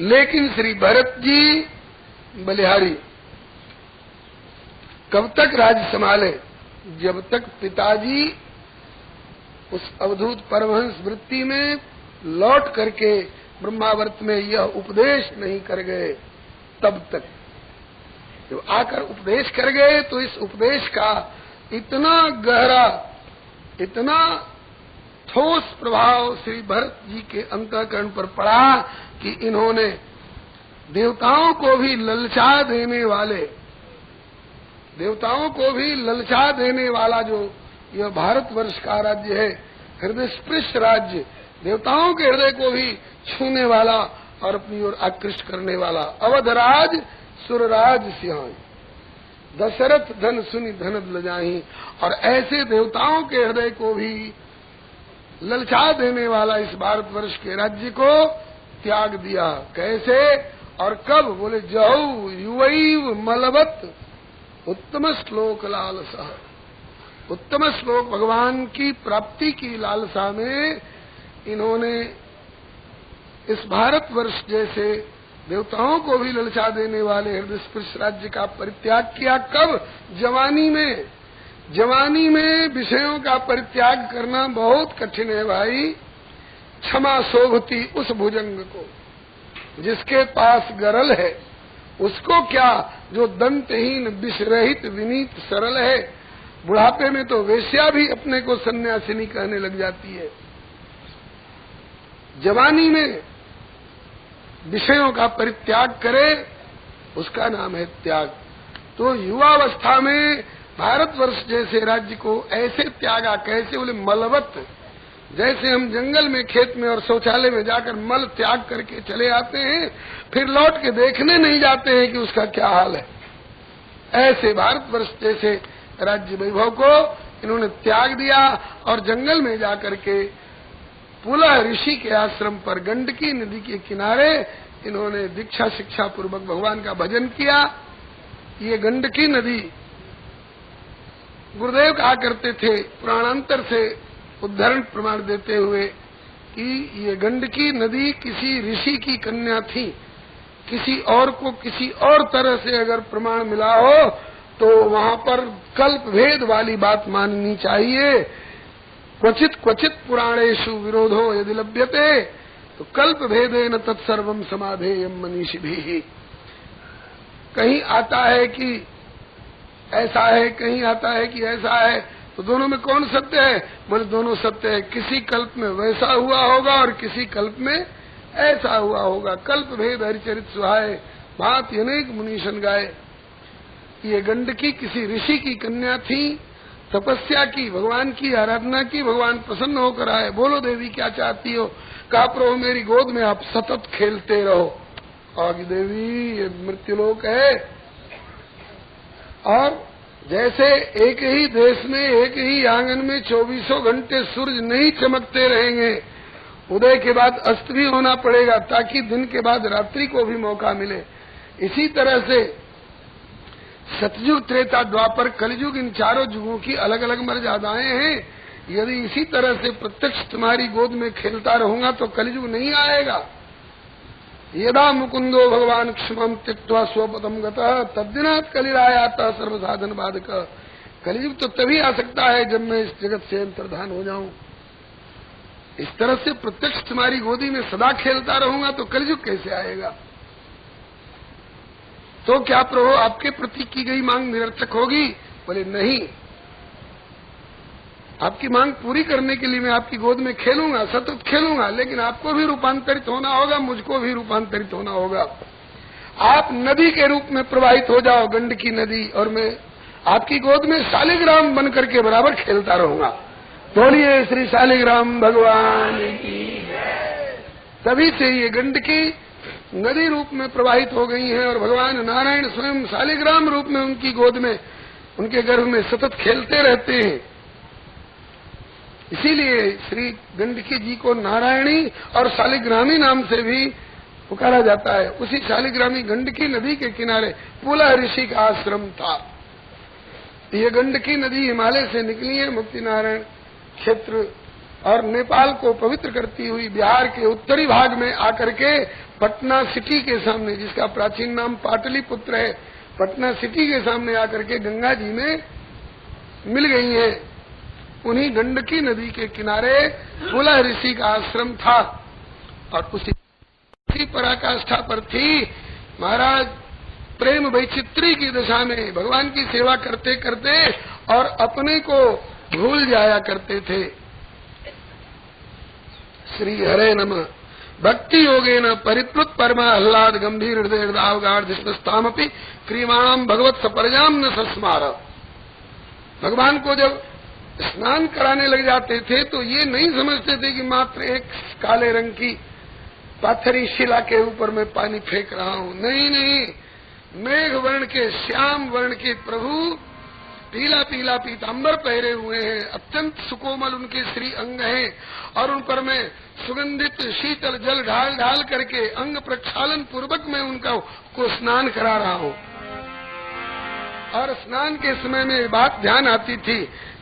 [SPEAKER 1] लेकिन श्री भरत जी बलिहारी कब तक राज्य संभाले? जब तक पिताजी उस अवधूत परमहंस वृत्ति में लौट करके ब्रह्मावर्त में यह उपदेश नहीं कर गए, तब तक। जब आकर उपदेश कर गए तो इस उपदेश का इतना गहरा, इतना ठोस प्रभाव श्री भरत जी के अंतःकरण पर पड़ा कि इन्होंने देवताओं को भी ललचा देने वाले, देवताओं को भी ललचा देने वाला जो यह भारतवर्ष का राज्य है, हृदय स्पृश राज्य, देवताओं के हृदय को भी छूने वाला और अपनी ओर आकृष्ट करने वाला अवधराज सुरराज सिंहाई, दशरथ धन सुनि धनद लजाही। और ऐसे देवताओं के हृदय को भी ललचा देने वाला इस भारतवर्ष के राज्य को त्याग दिया। कैसे और कब? बोले जहु युवैव मलवत उत्तम श्लोक लालसा। उत्तम श्लोक भगवान की प्राप्ति की लालसा में इन्होंने इस भारतवर्ष जैसे देवताओं को भी ललचा देने वाले हृदय स्पर्श राज्य का परित्याग किया। कब? जवानी में। जवानी में विषयों का परित्याग करना बहुत कठिन है भाई। क्षमा शोभती उस भुजंग को, जिसके पास गरल है उसको क्या, जो दंतहीन विषरहित विनीत सरल है। बुढ़ापे में तो वेश्या भी अपने को सन्यासिनी कहने लग जाती है। जवानी में विषयों का परित्याग करे उसका नाम है त्याग। तो युवावस्था में भारतवर्ष जैसे राज्य को ऐसे त्यागा। कैसे? बोले मलवत। जैसे हम जंगल में, खेत में और शौचालय में जाकर मल त्याग करके चले आते हैं, फिर लौट के देखने नहीं जाते हैं कि उसका क्या हाल है, ऐसे भारतवर्ष जैसे राज्य वैभव को इन्होंने त्याग दिया और जंगल में जाकर के पुलह ऋषि के आश्रम पर गंडकी नदी के किनारे इन्होंने दीक्षा शिक्षा पूर्वक भगवान का भजन किया। ये गंडकी नदी, गुरुदेव कहा करते थे पुराणांतर से उद्धरण प्रमाण देते हुए कि ये गंडकी नदी किसी ऋषि की कन्या थी। किसी और को किसी और तरह से अगर प्रमाण मिला हो तो वहां पर कल्प भेद वाली बात माननी चाहिए। क्वचित क्वचित पुराणेषु विरोधो यदि लभ्यते तो कल्प भेदेन तत्सर्वम समाधेयम मनीषिभिः। कहीं आता है कि ऐसा है, कहीं आता है कि ऐसा है, तो दोनों में कौन सत्य है? बोले दोनों सत्य है। किसी कल्प में वैसा हुआ होगा और किसी कल्प में ऐसा हुआ होगा। कल्प भेद हरिचरित सुहाए, भांति अनेक मुनीशन गाए। ये गंडकी किसी ऋषि की कन्या थी, तपस्या की, भगवान की आराधना की, भगवान प्रसन्न होकर आए। बोलो देवी क्या चाहती हो? कहा प्रभु मेरी गोद में आप सतत खेलते रहो। आगे देवी ये मृत्युलोक है। और जैसे एक ही देश में, एक ही आंगन में 24 घंटे सूरज नहीं चमकते रहेंगे, उदय के बाद अस्त भी होना पड़ेगा ताकि दिन के बाद रात्रि को भी मौका मिले। इसी तरह से सतयुग, त्रेता, द्वापर, कलयुग, इन चारों युगों की अलग अलग मर्यादाएं हैं। यदि इसी तरह से प्रत्यक्ष तुम्हारी गोद में खेलता रहूंगा तो कलयुग नहीं आएगा। यदा मुकुंदो भगवान क्षमम त्यक्त्वा स्वपदम गतः तद्दिनात् कलिरायातः सर्वसाधन बाधक। कलयुग तो तभी आ सकता है जब मैं इस जगत से अंतर्धान हो जाऊं। इस तरह से प्रत्यक्ष तुम्हारी गोदी में सदा खेलता रहूंगा तो कलयुग कैसे आएगा? तो क्या प्रभु आपके प्रति की गई मांग निरर्थक होगी? बोले नहीं, आपकी मांग पूरी करने के लिए मैं आपकी गोद में खेलूंगा, सतत खेलूंगा, लेकिन आपको भी रूपांतरित होना होगा, मुझको भी रूपांतरित होना होगा। आप नदी के रूप में प्रवाहित हो जाओ, गंडकी नदी, और मैं आपकी गोद में शालिग्राम बन करके बराबर खेलता रहूंगा। बोलिए श्री शालिग्राम भगवान की। तभी से ये गंडकी नदी रूप में प्रवाहित हो गई हैं और भगवान नारायण स्वयं शालिग्राम रूप में उनकी गोद में, उनके गर्भ में सतत खेलते रहते हैं। इसीलिए श्री गंडकी जी को नारायणी और शालिग्रामी नाम से भी पुकारा जाता है। उसी शालिग्रामी गंडकी नदी के किनारे पुलह ऋषि का आश्रम था। ये गंडकी नदी हिमालय से निकली है, मुक्ति नारायण क्षेत्र और नेपाल को पवित्र करती हुई बिहार के उत्तरी भाग में आकर के पटना सिटी के सामने, जिसका प्राचीन नाम पाटलिपुत्र है, पटना सिटी के सामने आकर के गंगा जी में मिल गई है। उन्हीं गंडकी नदी के किनारे पुलह ऋषि का आश्रम था और उसी पराकाष्ठा पर थी महाराज प्रेम वैचित्री की दशा में भगवान की सेवा करते करते और अपने को भूल जाया करते थे। श्री हरे नमः। भक्ति योगेन परिप्लुत परमा आह्लाद गंभीर हृदय हृदयावगाढ़ जिष्णुस्तामपि क्रियमाणम भगवत सपरजाम न सस्मार। भगवान को जब स्नान कराने लग जाते थे तो ये नहीं समझते थे कि मात्र एक काले रंग की पाथरी शिला के ऊपर मैं पानी फेंक रहा हूँ। नहीं नहीं, मेघ वर्ण के, श्याम वर्ण के प्रभु पीला पीला पीतांबर पहरे हुए हैं, अत्यंत सुकोमल उनके श्री अंग हैं और उन पर मैं सुगंधित शीतल जल ढाल ढाल करके अंग प्रक्षालन पूर्वक मैं उनका को स्नान करा रहा हूँ। और स्नान के समय में बात ध्यान आती थी,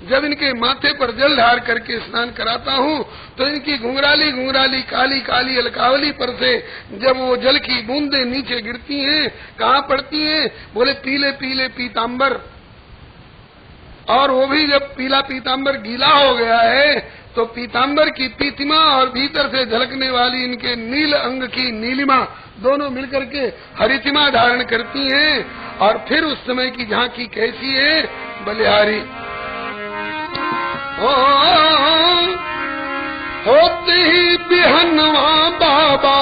[SPEAKER 1] जब इनके माथे पर जल ढार करके स्नान कराता हूँ तो इनकी घुंघराली घुंघराली काली काली अलकावली पर से जब वो जल की बूंदें नीचे गिरती हैं, कहाँ पड़ती हैं? बोले पीले पीले पीतांबर। और वो भी जब पीला पीतांबर गीला हो गया है तो पीतांबर की पीतिमा और भीतर से झलकने वाली इनके नील अंग की नीलिमा दोनों मिलकर के हरितिमा धारण करती हैं। और फिर उस समय की झांकी कैसी है? बलिहारी होते ही बिहनवा बाबा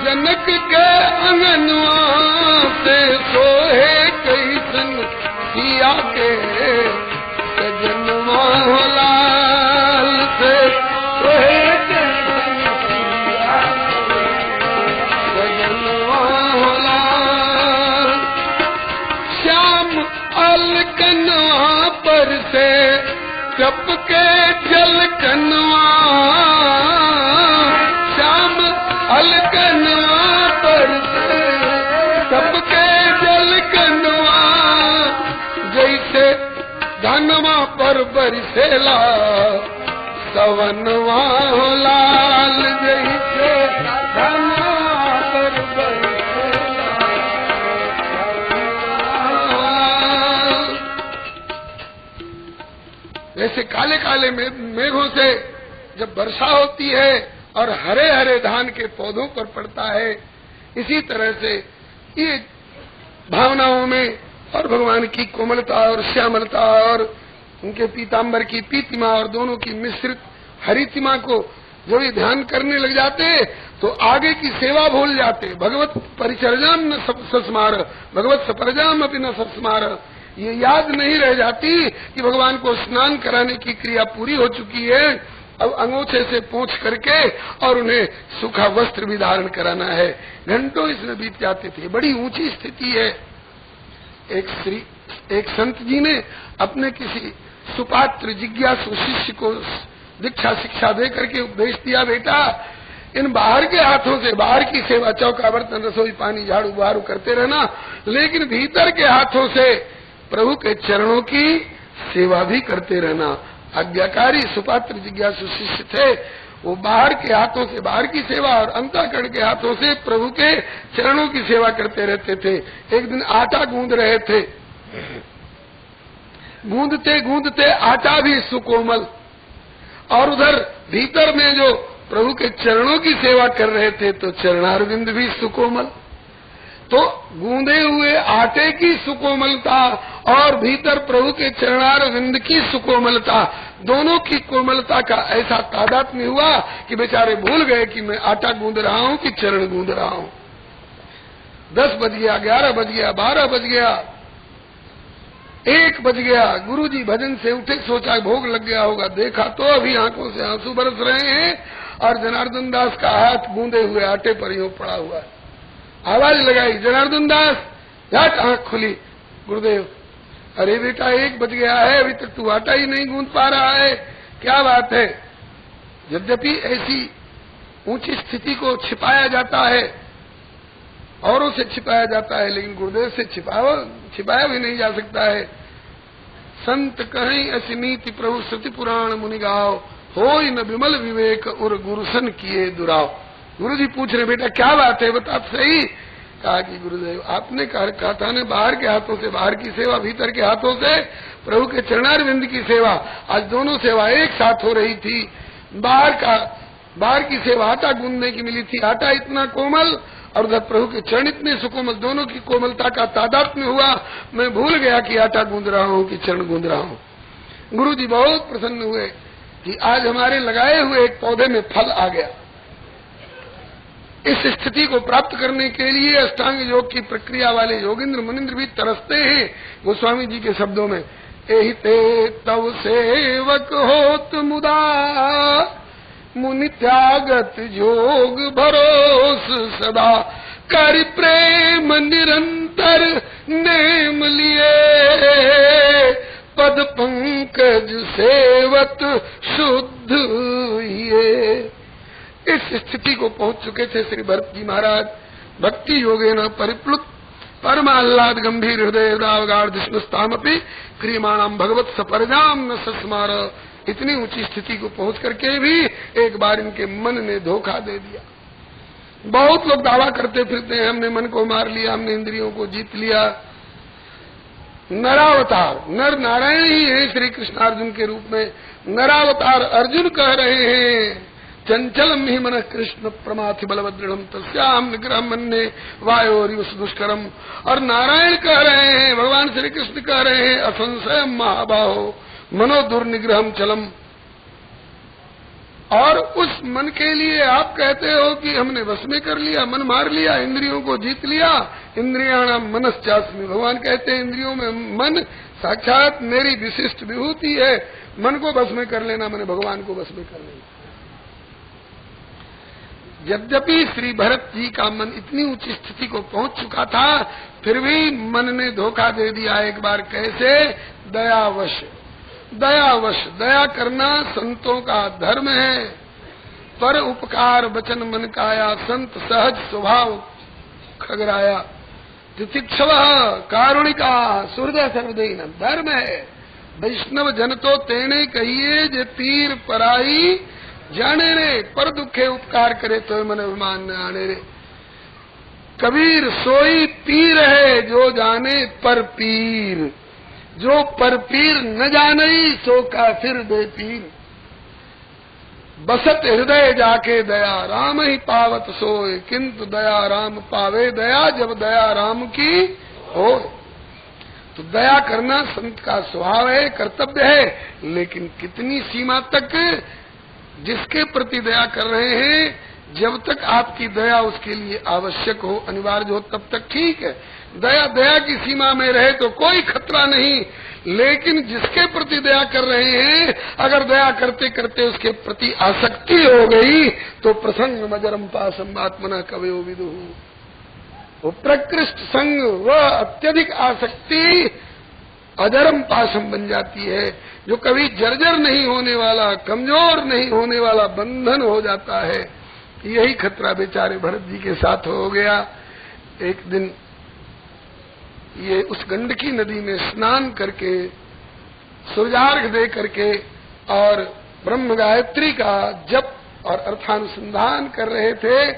[SPEAKER 1] जनक के अंगनवा से सोहे कैसन सिया के सजनवा लाल से सोहे कैसन सिया सजनवा लाल। श्याम अलकनवा पर से चपके जल कनवा, श्याम अलकनवा पर से चपके जल कनवा, जैसे धनवा पर बरसेला सवनवा लाल, जैसे धनवा पर बरसेला। वैसे काले काले मेघों से जब वर्षा होती है और हरे हरे धान के पौधों पर पड़ता है, इसी तरह से ये भावनाओं में और भगवान की कोमलता और श्यामलता और उनके पीतांबर की पीतिमा और दोनों की मिश्रित हरितिमा को जब ये ध्यान करने लग जाते तो आगे की सेवा भूल जाते। भगवत परिचर्याम न सस्मार, भगवत सपरजाम अपनी न सस्मार। ये याद नहीं रह जाती कि भगवान को स्नान कराने की क्रिया पूरी हो चुकी है, अब अंगूठे से पोंछ करके और उन्हें सूखा वस्त्र भी धारण कराना है। घंटों इसमें बीत जाते थे। बड़ी ऊंची स्थिति है। एक संत जी ने अपने किसी सुपात्र जिज्ञासु शिष्य को दीक्षा शिक्षा दे करके उपदेश दिया, बेटा इन बाहर के हाथों से बाहर की सेवा, चौका बर्तन रसोई पानी झाड़ू बहारू करते रहना, लेकिन भीतर के हाथों से प्रभु के चरणों की सेवा भी करते रहना। आज्ञाकारी सुपात्र जिज्ञासु शिष्य थे, वो बाहर के हाथों से बाहर की सेवा और अंतःकरण के हाथों से प्रभु के चरणों की सेवा करते रहते थे। एक दिन आटा गूंद रहे थे, गूंदते गूंदते आटा भी सुकोमल और उधर भीतर में जो प्रभु के चरणों की सेवा कर रहे थे तो चरणारविंद भी सुकोमल। तो गूंदे हुए आटे की सुकोमलता और भीतर प्रभु के चरणार विंद की सुकोमलता, दोनों की कोमलता का ऐसा तादात्म्य हुआ कि बेचारे भूल गए कि मैं आटा गूंद रहा हूँ कि चरण गूंद रहा हूँ। 10 बज गया, 11 बज गया, 12 बज गया, 1 बज गया। गुरुजी भजन से उठे, सोचा भोग लग गया होगा, देखा तो अभी आंखों से आंसू बरस रहे हैं और जनार्दन दास का हाथ गूंदे हुए आटे पर यूं पड़ा हुआ है। आवाज लगाई, जनार्दन दास, झट आंख खुली। गुरुदेव, अरे बेटा 1 बज गया है, अभी तक तू आटा ही नहीं गूंद पा रहा है, क्या बात है? यद्यपि ऐसी ऊंची स्थिति को छिपाया जाता है, औरों से छिपाया जाता है, लेकिन गुरुदेव से छिपाया भी नहीं जा सकता है। संत कहीं ऐसी नीति प्रभु श्रुति पुराण मुनि गाओ, होई न विमल विवेक उर गुरुसन किए दुराव। गुरु जी पूछ रहे, बेटा क्या बात है, बता सही। कहा कि गुरुदेव आपने कहा था न, बाहर के हाथों से बाहर की सेवा, भीतर के हाथों से प्रभु के चरणारविंद की सेवा। आज दोनों सेवा एक साथ हो रही थी। बाहर की सेवा आटा गूंदने की मिली थी, आटा इतना कोमल, और उधर प्रभु के चरण इतने सुकोमल, दोनों की कोमलता का तादात्म्य हुआ। मैं भूल गया कि आटा गूंद रहा हूँ कि चरण गूंद रहा हूँ। गुरु जी बहुत प्रसन्न हुए कि आज हमारे लगाए हुए एक पौधे में फल आ गया। इस स्थिति को प्राप्त करने के लिए अष्टांग योग की प्रक्रिया वाले योगिंद्र मुनिंद्र भी तरसते हैं। गोस्वामी जी के शब्दों में, एहिते तव सेवक होत मुदा, मुनि त्यागत जोग भरोस सदा, कर प्रेम निरंतर नेम लिए, पद पंकज सेवत शुद्ध ये। इस स्थिति को पहुंच चुके थे श्री भरत जी महाराज। भक्ति योगेन परिप्लुत परमाह्लाद गंभीर हृदय दावगाढ़ विष्णुस्तामपि क्रियमाणाम भगवत सपरजाम न सस्मार। इतनी ऊंची स्थिति को पहुंच करके भी एक बार इनके मन ने धोखा दे दिया। बहुत लोग दावा करते फिरते हैं, हमने मन को मार लिया, हमने इंद्रियों को जीत लिया। नरावतार नर नारायण ही है श्री कृष्ण अर्जुन के रूप में। नरावतार अर्जुन कह रहे हैं, चंचलम ही मन कृष्ण प्रमाथि बलवदृढ़ तस्याम निग्रह मन्ने वायोरिव दुष्करम। और नारायण कह रहे हैं, भगवान श्री कृष्ण कह रहे हैं, असंशय महाबाहो मनो दुर्निग्रहम चलम। और उस मन के लिए आप कहते हो कि हमने वश में कर लिया, मन मार लिया, इंद्रियों को जीत लिया। इंद्रियाणाम मनश्चास्मि, भगवान कहते हैं इंद्रियों में मन साक्षात मेरी विशिष्ट विभूति है। मन को वश में कर लेना मैंने भगवान को वश में कर लेना। यद्यपि श्री भरत जी का मन इतनी ऊंची स्थिति को पहुंच चुका था, फिर भी मन ने धोखा दे दिया एक बार। कैसे? दयावश। दया करना संतों का धर्म है। पर उपकार वचन मन काया, संत सहज स्वभाव खगराया। तितिक्षव कारुणिका सुहृदय सर्वदेन, धर्म है। वैष्णव जन तो तेने कहिए जे पीर पराई जाने रे, पर दुखे उपकार करे तो मन अभिमान न आने रे। कबीर सोई पीर है जो जाने पर पीर, जो पर पीर न जाने सो का फिर दे पीर। बसत हृदय जाके दया राम ही पावत सोए, किंतु दया राम पावे दया जब दया राम की हो। तो दया करना संत का स्वभाव है, कर्तव्य है, लेकिन कितनी सीमा तक जिसके प्रति दया कर रहे हैं, जब तक आपकी दया उसके लिए आवश्यक हो, अनिवार्य हो, तब तक ठीक है। दया की सीमा में रहे तो कोई खतरा नहीं। लेकिन जिसके प्रति दया कर रहे हैं, अगर दया करते करते उसके प्रति आसक्ति हो गई तो प्रसंग मजरम पासम आत्मना कवयो विदुहु। वो प्रकृष्ट संग, वह अत्यधिक आसक्ति अजरम पासम बन जाती है, जो कभी जर्जर नहीं होने वाला, कमजोर नहीं होने वाला बंधन हो जाता है। यही खतरा बेचारे भरत जी के साथ हो गया। एक दिन ये उस गंडकी नदी में स्नान करके, सूर्यार्घ दे करके और ब्रह्म गायत्री का जप और अर्थानुसंधान कर रहे थे,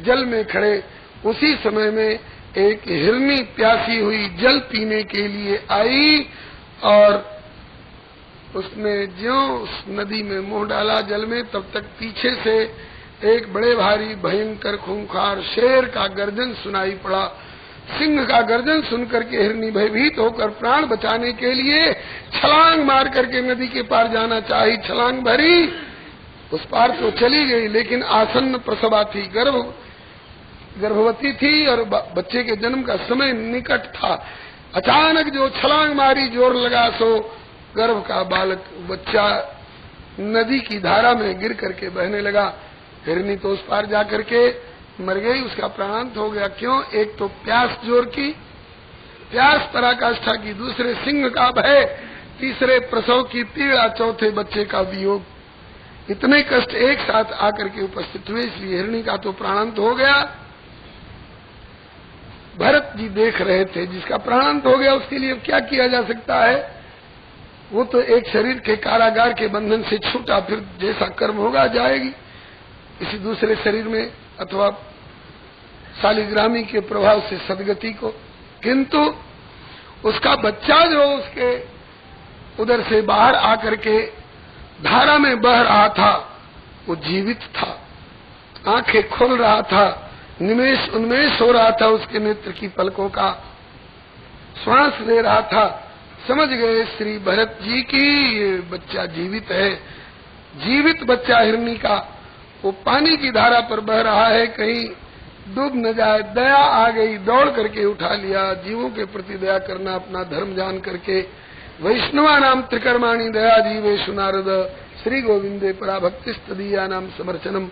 [SPEAKER 1] जल में खड़े। उसी समय में एक हिरनी प्यासी हुई जल पीने के लिए आई और उसने ज्यों उस नदी में मुंह डाला जल में, तब तक पीछे से एक बड़े भारी भयंकर खूंखार शेर का गर्जन सुनाई पड़ा। सिंह का गर्जन सुनकर के हिरनी भयभीत होकर प्राण बचाने के लिए छलांग मार करके नदी के पार जाना चाही। छलांग भरी, उस पार तो चली गई, लेकिन आसन्न प्रसवा थी, गर्भवती थी और बच्चे के जन्म का समय निकट था। अचानक जो छलांग मारी, जोर लगा, सो गर्भ का बालक बच्चा नदी की धारा में गिर करके बहने लगा। हिरनी तो उस पार जा करके मर गई, उसका प्राणांत हो गया। क्यों? एक तो प्यास जोर की, प्यास पराकाष्ठा की, दूसरे सिंह का भय, तीसरे प्रसव की पीड़ा, चौथे बच्चे का वियोग। इतने कष्ट एक साथ आकर के उपस्थित हुए, इसलिए हिरनी का तो प्राणांत हो गया। भरत जी देख रहे थे, जिसका प्राणांत हो गया उसके लिए क्या किया जा सकता है? वो तो एक शरीर के कारागार के बंधन से छूटा, फिर जैसा कर्म होगा जाएगी इसी दूसरे शरीर में, अथवा शालिग्रामी के प्रभाव से सदगति को। किंतु उसका बच्चा जो उसके उधर से बाहर आकर के धारा में बह रहा था, वो जीवित था, आंखें खोल रहा था, निमेष उन्मेष हो रहा था उसके नेत्र की पलकों का, श्वास ले रहा था। समझ गए श्री भरत जी की ये बच्चा जीवित है। जीवित बच्चा हिरनी का वो पानी की धारा पर बह रहा है, कहीं डूब न जाए। दया आ गई, दौड़ करके उठा लिया। जीवों के प्रति दया करना अपना धर्म जान करके, वैष्णवा नाम त्रिकर्माणी दया जीवेषु नारद, श्री गोविंदे परा भक्ति तदीया नाम समर्चनम।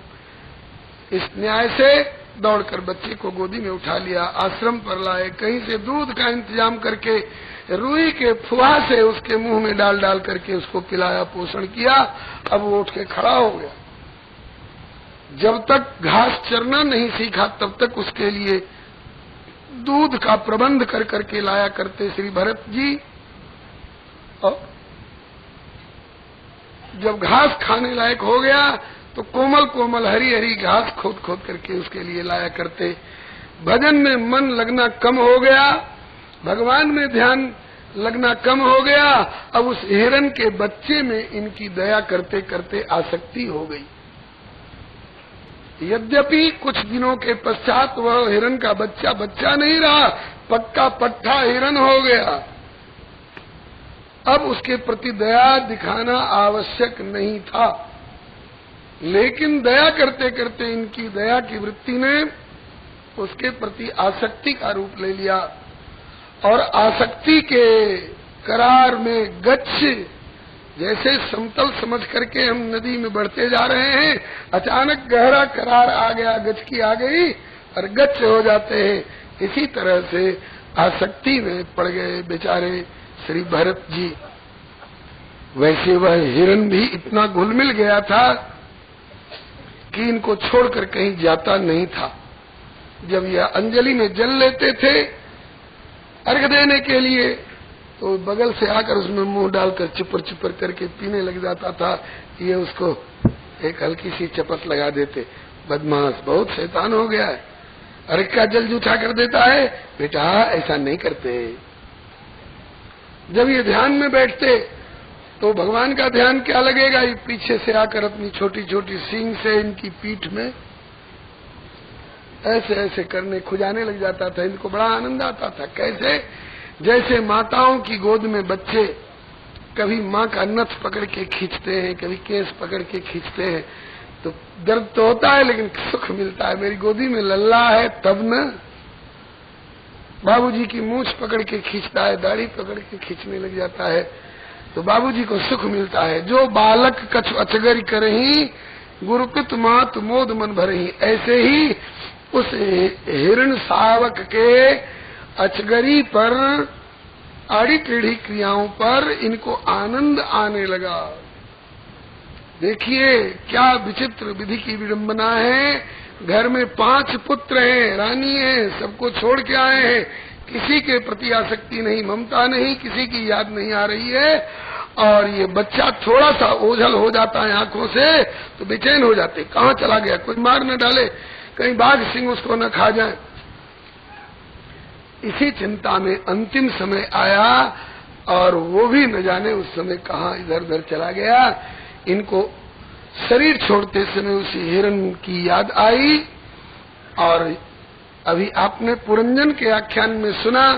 [SPEAKER 1] इस न्याय से दौड़कर बच्चे को गोदी में उठा लिया, आश्रम पर लाए, कहीं से दूध का इंतजाम करके रुई के फुहा से उसके मुंह में डाल डाल करके उसको पिलाया, पोषण किया। अब वो उठ के खड़ा हो गया। जब तक घास चरना नहीं सीखा तब तक उसके लिए दूध का प्रबंध कर करके लाया करते श्री भरत जी। और जब घास खाने लायक हो गया तो कोमल कोमल हरी हरी घास खोद खोद करके उसके लिए लाया करते। भजन में मन लगना कम हो गया, भगवान में ध्यान लगना कम हो गया। अब उस हिरण के बच्चे में इनकी दया करते करते आसक्ति हो गई। यद्यपि कुछ दिनों के पश्चात वह हिरण का बच्चा बच्चा नहीं रहा, पक्का पट्टा हिरण हो गया। अब उसके प्रति दया दिखाना आवश्यक नहीं था, लेकिन दया करते करते इनकी दया की वृत्ति ने उसके प्रति आसक्ति का रूप ले लिया। और आसक्ति के करार में गच्छ, जैसे समतल समझ करके हम नदी में बढ़ते जा रहे हैं, अचानक गहरा करार आ गया, गचकी आ गई और गच्छ हो जाते हैं। इसी तरह से आसक्ति में पड़ गए बेचारे श्री भरत जी। वैसे वह हिरण भी इतना घुल मिल गया था कि इनको छोड़कर कहीं जाता नहीं था। जब यह अंजलि में जल लेते थे अर्घ देने के लिए, तो बगल से आकर उसमें मुंह डालकर चिपर चिपर करके पीने लग जाता था। ये उसको एक हल्की सी चपत लगा देते। बदमाश, बहुत शैतान हो गया है, अर्घ का जल जूठा कर देता है। बेटा ऐसा नहीं करते। जब ये ध्यान में बैठते तो भगवान का ध्यान क्या लगेगा, ये पीछे से आकर अपनी छोटी छोटी सींग से इनकी पीठ में ऐसे ऐसे करने, खुजाने लग जाता था। इनको बड़ा आनंद आता था। कैसे? जैसे माताओं की गोद में बच्चे कभी माँ का नथ पकड़ के खींचते हैं, कभी केस पकड़ के खींचते हैं, तो दर्द तो होता है लेकिन सुख मिलता है। मेरी गोदी में लल्ला है तब न। बाबूजी की मूछ पकड़ के खींचता है, दाढ़ी पकड़ के खींचने लग जाता है, तो बाबूजी को सुख मिलता है। जो बालक कछु अचगरी करही, गुरुपित मात मोद मन भरही। ऐसे ही उस हिरण शावक के अचगरी पर, आड़ी टेढ़ी क्रियाओं पर इनको आनंद आने लगा। देखिए क्या विचित्र विधि की विडंबना है। घर में 5 पुत्र हैं, रानी है, सबको छोड़ के आए हैं, किसी के प्रति आसक्ति नहीं, ममता नहीं, किसी की याद नहीं आ रही है। और ये बच्चा थोड़ा सा ओझल हो जाता है आंखों से तो बेचैन हो जाते, कहाँ चला गया, कोई मार न डाले, कहीं बाघ सिंह उसको न खा जाए। इसी चिंता में अंतिम समय आया और वो भी न जाने उस समय कहाँ इधर उधर चला गया। इनको शरीर छोड़ते समय उसी हिरण की याद आई और अभी आपने पुरंजन के आख्यान में सुना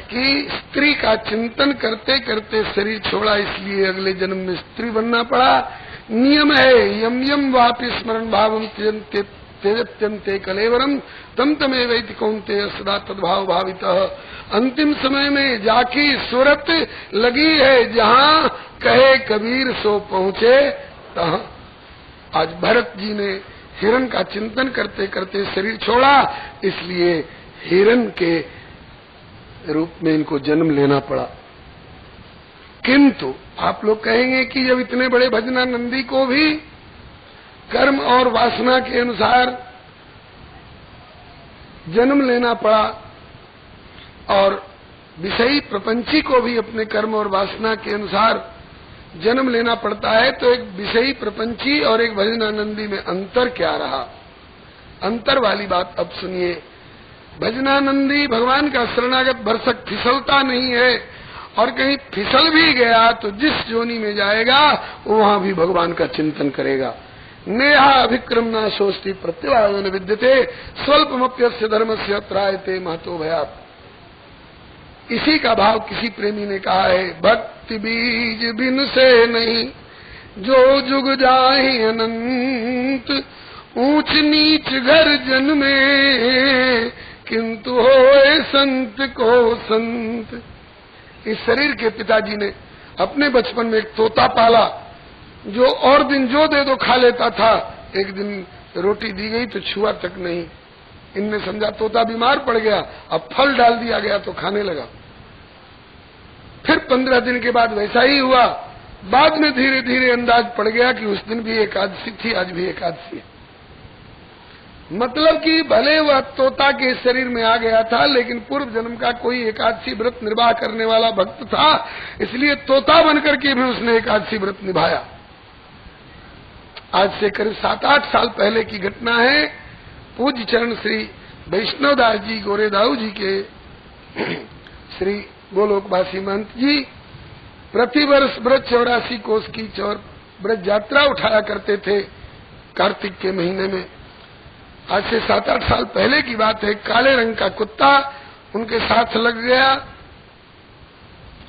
[SPEAKER 1] कि स्त्री का चिंतन करते करते शरीर छोड़ा, इसलिए अगले जन्म में स्त्री बनना पड़ा। नियम है यम यम वापि स्मरण भावम त्यजत्यन्ते कलेवरम तम तमेवैति कौन्तेय सदा तद्भाव भावितः। अंतिम समय में जाकी सूरत लगी है, जहाँ कहे कबीर सो पहुँचे तहाँ। आज भरत जी ने हिरण का चिंतन करते करते शरीर छोड़ा, इसलिए हिरण के रूप में इनको जन्म लेना पड़ा। किंतु आप लोग कहेंगे कि जब इतने बड़े भजनानंदी को भी कर्म और वासना के अनुसार जन्म लेना पड़ा और विषयी प्रपंची को भी अपने कर्म और वासना के अनुसार जन्म लेना पड़ता है, तो एक विषयी प्रपंची और एक भजनानंदी में अंतर क्या रहा? अंतर वाली बात अब सुनिए। भजनानंदी भगवान का शरणागत भरसक फिसलता नहीं है, और कहीं फिसल भी गया तो जिस जोनी में जाएगा वहां भी भगवान का चिंतन करेगा। नेहा अभिक्रम न सोचती प्रत्यवादन विद्यते स्वल्पमप्यस्य धर्मस्य त्रायते महतो भयात्। इसी का भाव किसी प्रेमी ने कहा है, भक्ति बीज बिन से नहीं जो जुग जाहि अनंत, ऊंच नीच घर जन्मे किंतु होए संत को संत। इस शरीर के पिताजी ने अपने बचपन में एक तोता पाला, जो और दिन जो दे दो खा लेता था। एक दिन रोटी दी गई तो छुआ तक नहीं। इनने समझा तोता बीमार पड़ गया, अब फल डाल दिया गया तो खाने लगा। फिर 15 दिन के बाद वैसा ही हुआ। बाद में धीरे धीरे अंदाज पड़ गया कि उस दिन भी एकादशी थी, आज भी एकादशी है। मतलब कि भले वह तोता के शरीर में आ गया था, लेकिन पूर्व जन्म का कोई एकादशी व्रत निर्वाह करने वाला भक्त था, इसलिए तोता बनकर के भी उसने एकादशी व्रत निभाया। आज से करीब 7-8 साल पहले की घटना है। पूज्य चरण श्री वैष्णवदास जी गोरेदाऊ जी के श्री गोलोकवासी महंत जी प्रतिवर्ष ब्रज 84 कोस की ब्रज यात्रा उठाया करते थे कार्तिक के महीने में। आज से 7-8 साल पहले की बात है। काले रंग का कुत्ता उनके साथ लग गया।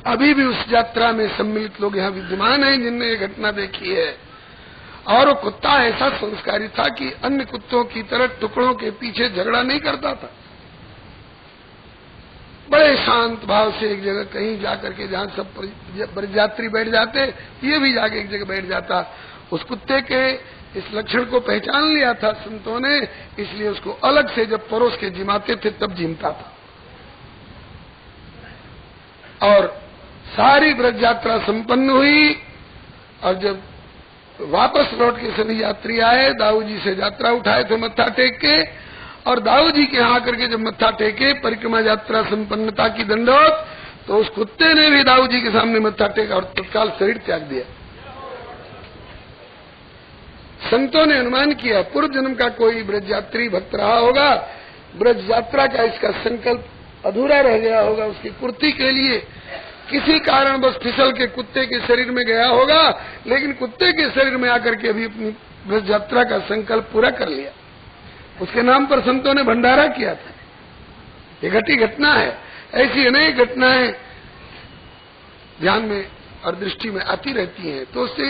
[SPEAKER 1] अभी भी उस यात्रा में सम्मिलित लोग यहाँ विद्यमान हैं जिनने ये घटना देखी है। और वो कुत्ता ऐसा संस्कारी था कि अन्य कुत्तों की तरह टुकड़ों के पीछे झगड़ा नहीं करता था। बड़े शांत भाव से एक जगह कहीं जाकर के, जहाँ सब यात्री बैठ जाते, ये भी जाके एक जगह बैठ जाता। उस कुत्ते के इस लक्षण को पहचान लिया था संतों ने, इसलिए उसको अलग से जब परोस के जिमाते थे तब जिमता था। और सारी ब्रज यात्रा संपन्न हुई, और जब वापस लौट के सभी यात्री आए, दाऊ जी से यात्रा उठाए थे मत्था टेक के, और दाऊ जी के यहाँ आकर के जब मत्था टेके परिक्रमा यात्रा संपन्नता की दंडवत, तो उस कुत्ते ने भी दाऊ जी के सामने मत्था टेका और तत्काल शरीर त्याग दिया। संतों ने अनुमान किया पूर्व जन्म का कोई ब्रज यात्री भक्त रहा होगा, ब्रज यात्रा का इसका संकल्प अधूरा रह गया होगा, उसकी पूर्ति के लिए किसी कारण बस फिसल के कुत्ते के शरीर में गया होगा, लेकिन कुत्ते के शरीर में आकर के अभी अपनी ब्रज यात्रा का संकल्प पूरा कर लिया। उसके नाम पर संतों ने भंडारा किया था। ये घटी घटना है। ऐसी अनेक घटनाएं ध्यान में और दृष्टि में आती रहती हैं। तो उससे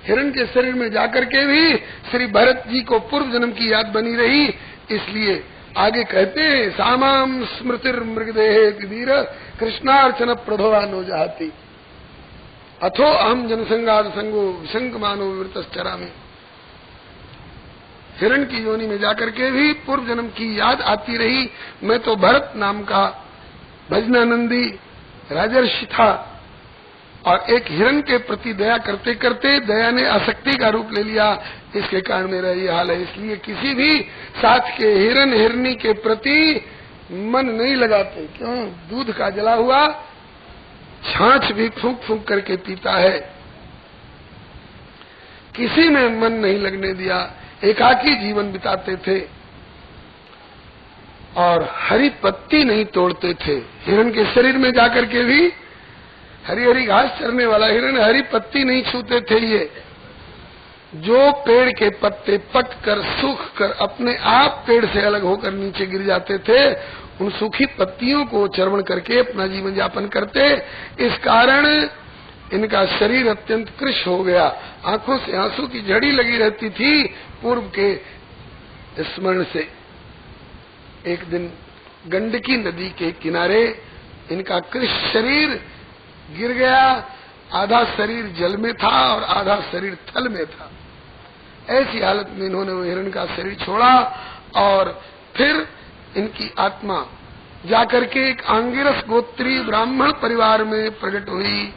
[SPEAKER 1] हिरण के शरीर में जाकर के भी श्री भरत जी को पूर्व जन्म की याद बनी रही। इसलिए आगे कहते हैं, सामाम स्मृतिर मृगदेहे कबीर कृष्णार्चन प्रभवा नो जाती अथो अहम जनसंगाद संगो विसंग मानो विवृतश्चरा में। हिरण की योनि में जाकर के भी पूर्व जन्म की याद आती रही। मैं तो भरत नाम का भजनानंदी राजर्षि था, और एक हिरण के प्रति दया करते करते दया ने आसक्ति का रूप ले लिया। इसके कारण मेरा ये हाल है। इसलिए किसी भी साथ के हिरण हिरनी के प्रति मन नहीं लगाते। क्यों? दूध का जला हुआ छाछ भी फूंक फूंक करके पीता है। किसी में मन नहीं लगने दिया, एकाकी जीवन बिताते थे और हरी पत्ती नहीं तोड़ते थे। हिरण के शरीर में जाकर के भी हरी हरी घास चरने वाला हिरण हरी पत्ती नहीं छूते थे। ये जो पेड़ के पत्ते पक कर सूख कर अपने आप पेड़ से अलग होकर नीचे गिर जाते थे, उन सूखी पत्तियों को चर्वण करके अपना जीवन यापन करते। इस कारण इनका शरीर अत्यंत कृश हो गया, आंखों से आंसू की झड़ी लगी रहती थी पूर्व के स्मरण से। एक दिन गंडकी नदी के किनारे इनका कृश शरीर गिर गया, आधा शरीर जल में था और आधा शरीर थल में था। ऐसी हालत में इन्होंने वो हिरण का शरीर छोड़ा और फिर इनकी आत्मा जाकर के एक आंगिरस गोत्री ब्राह्मण परिवार में प्रकट हुई।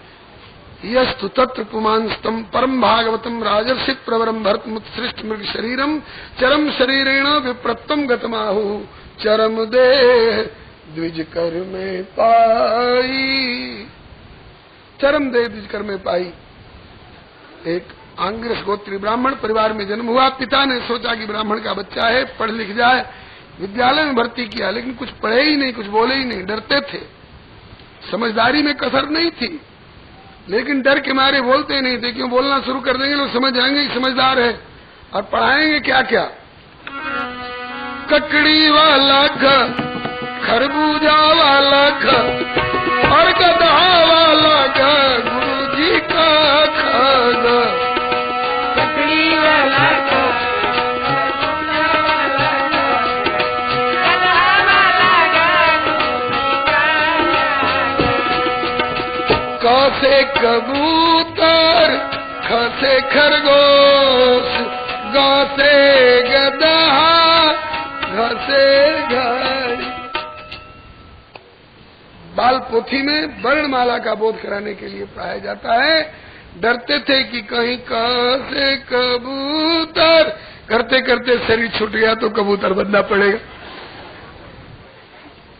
[SPEAKER 1] यस्तु तत्र पुमांस्तम परम भागवतम राजर्षि प्रवरम भरतमुत्सृष्ट मृग शरीरम चरम शरीरेण विप्रत्तम गतमाहु चरम देह द्विज कर में पाई। चरम देह द्विज कर में पाई। एक आंगिरस गोत्री ब्राह्मण परिवार में जन्म हुआ। पिता ने सोचा कि ब्राह्मण का बच्चा है, पढ़ लिख जाए, विद्यालय में भर्ती किया, लेकिन कुछ पढ़े ही नहीं, कुछ बोले ही नहीं, डरते थे। समझदारी में कसर नहीं थी, लेकिन डर के मारे बोलते नहीं थे। क्यों बोलना शुरू कर देंगे लोग समझ जाएंगे कि समझदार है, और पढ़ाएंगे क्या क्या। ककड़ी वाला खरबूजा वाला और गधा वाला गुरु जी का खग।
[SPEAKER 2] ककड़ी वाला
[SPEAKER 1] से कबूतर खसे खरगोश गाते गधा घसे घड़ी। बाल पोथी में वर्णमाला का बोध कराने के लिए पढ़ाया जाता है। डरते थे कि कहीं कसे कबूतर, करते करते शरीर छूट गया तो कबूतर बनना पड़ेगा,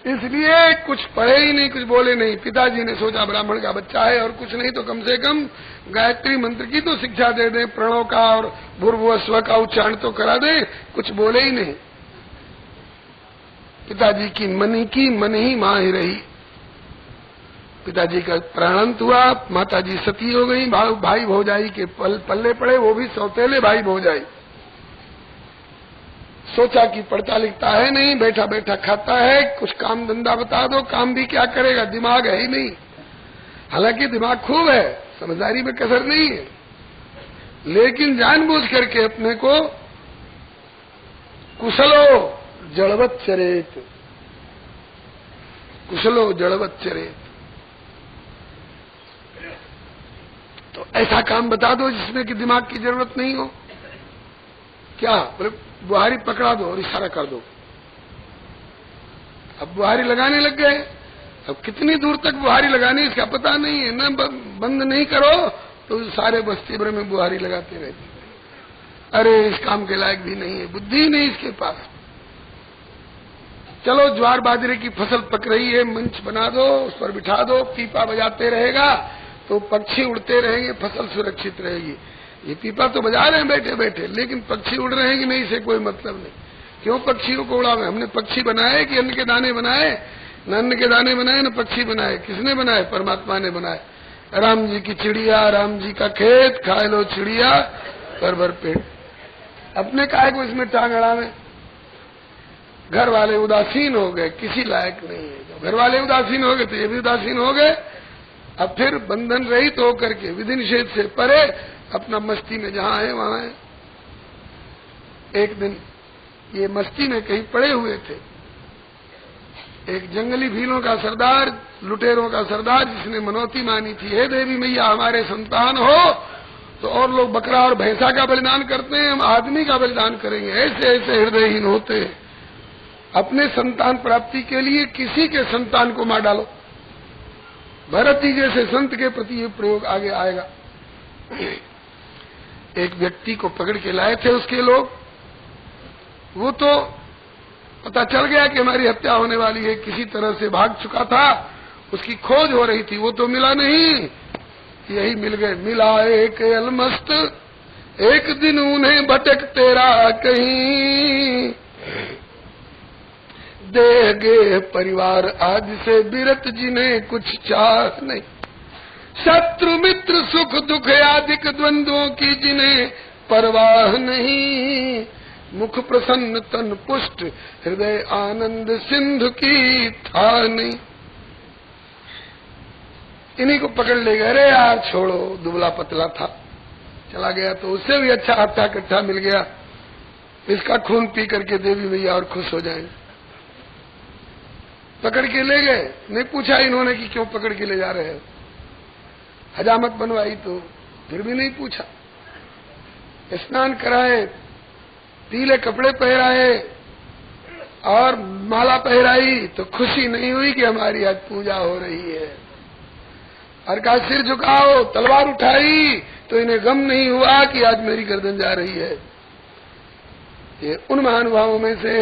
[SPEAKER 1] इसलिए कुछ पढ़े ही नहीं, कुछ बोले नहीं। पिताजी ने सोचा ब्राह्मण का बच्चा है और कुछ नहीं तो कम से कम गायत्री मंत्र की तो शिक्षा दे दें, प्रणव का और भूर्भुवः स्व का उच्चारण तो करा दें। कुछ बोले ही नहीं। पिताजी की मन ही मां ही रही। पिताजी का प्राणांत हुआ, माताजी सती हो गई, भाई भौजाई के पल्ले पड़े, वो भी सौतेले भाई भौजाई। सोचा कि पढ़ता लिखता है नहीं, बैठा बैठा खाता है, कुछ काम धंधा बता दो। काम भी क्या करेगा, दिमाग है ही नहीं। हालांकि दिमाग खूब है, समझदारी में कसर नहीं है, लेकिन जानबूझ करके अपने को कुशलो जड़वत चरेत, कुशलो जड़वत चरेत। तो ऐसा काम बता दो जिसमें कि दिमाग की जरूरत नहीं हो। क्या बोले, बुहारी पकड़ा दो और इशारा कर दो। अब बुहारी लगाने लग गए। अब कितनी दूर तक बुहारी लगानी इसका पता नहीं है, न बंद नहीं करो तो सारे बस्ती भर में बुहारी लगाते रहते। अरे इस काम के लायक भी नहीं है, बुद्धि नहीं इसके पास। चलो ज्वार बाजरे की फसल पक रही है, मंच बना दो, उस पर बिठा दो, पीपा बजाते रहेगा तो पक्षी उड़ते रहेंगे, फसल सुरक्षित रहेगी। ये पीपा तो बजा रहे हैं बैठे बैठे, लेकिन पक्षी उड़ रहे हैं कि नहीं, इसे कोई मतलब नहीं। क्यों पक्षियों को उड़ावे? हमने पक्षी बनाए कि अन्न के दाने बनाए? न अन्न के दाने बनाए न पक्षी बनाए। किसने बनाए? परमात्मा ने बनाए। राम जी की चिड़िया, राम जी का खेत, खाए लो चिड़िया भर भर पेट। अपने काहे को इसमें टांग अड़ावे? घर वाले उदासीन हो गए, किसी लायक नहीं है। घर वाले उदासीन हो गए तो ये भी उदासीन हो गए। अब फिर बंधन रहित तो होकर के विधि निषेध से परे अपना मस्ती में जहां है वहां है। एक दिन ये मस्ती में कहीं पड़े हुए थे। एक जंगली भीलों का सरदार, लुटेरों का सरदार, जिसने मनौती मानी थी, हे देवी मैया हमारे संतान हो तो और लोग बकरा और भैंसा का बलिदान करते हैं, हम आदमी का बलिदान करेंगे। ऐसे ऐसे हृदयहीन होते हैं। अपने संतान प्राप्ति के लिए किसी के संतान को मार डालो। भरत जी जैसे संत के प्रति ये प्रयोग आगे आएगा। एक व्यक्ति को पकड़ के लाए थे उसके लोग। वो तो पता चल गया कि हमारी हत्या होने वाली है, किसी तरह से भाग चुका था, उसकी खोज हो रही थी। वो तो मिला नहीं, यही मिल गए। मिला एक अलमस्त, एक दिन उन्हें भटकते रहा कहीं, देह गे परिवार आज से बिरत जिन्हें कुछ चाह नहीं, शत्रु मित्र सुख दुख आदिक द्वंद्वों की जिन्हें परवाह नहीं, मुख प्रसन्न तन पुष्ट, हृदय आनंद सिंधु की था नहीं। इन्हीं को पकड़ ले गए, अरे यार छोड़ो, दुबला पतला था, चला गया तो उससे भी अच्छा हट्टा कट्ठा मिल गया, इसका खून पी करके देवी मैया और खुश हो जाएंगे। पकड़ के ले गए, नहीं पूछा इन्होंने कि क्यों पकड़ के ले जा रहे हो, हजामत बनवाई तो फिर भी नहीं पूछा, स्नान कराए, पीले कपड़े पहराए और माला पहराई तो खुशी नहीं हुई कि हमारी आज पूजा हो रही है। और कहा सिर झुकाओ, तलवार उठाई तो इन्हें गम नहीं हुआ कि आज मेरी गर्दन जा रही है। ये उन महानुभावों में से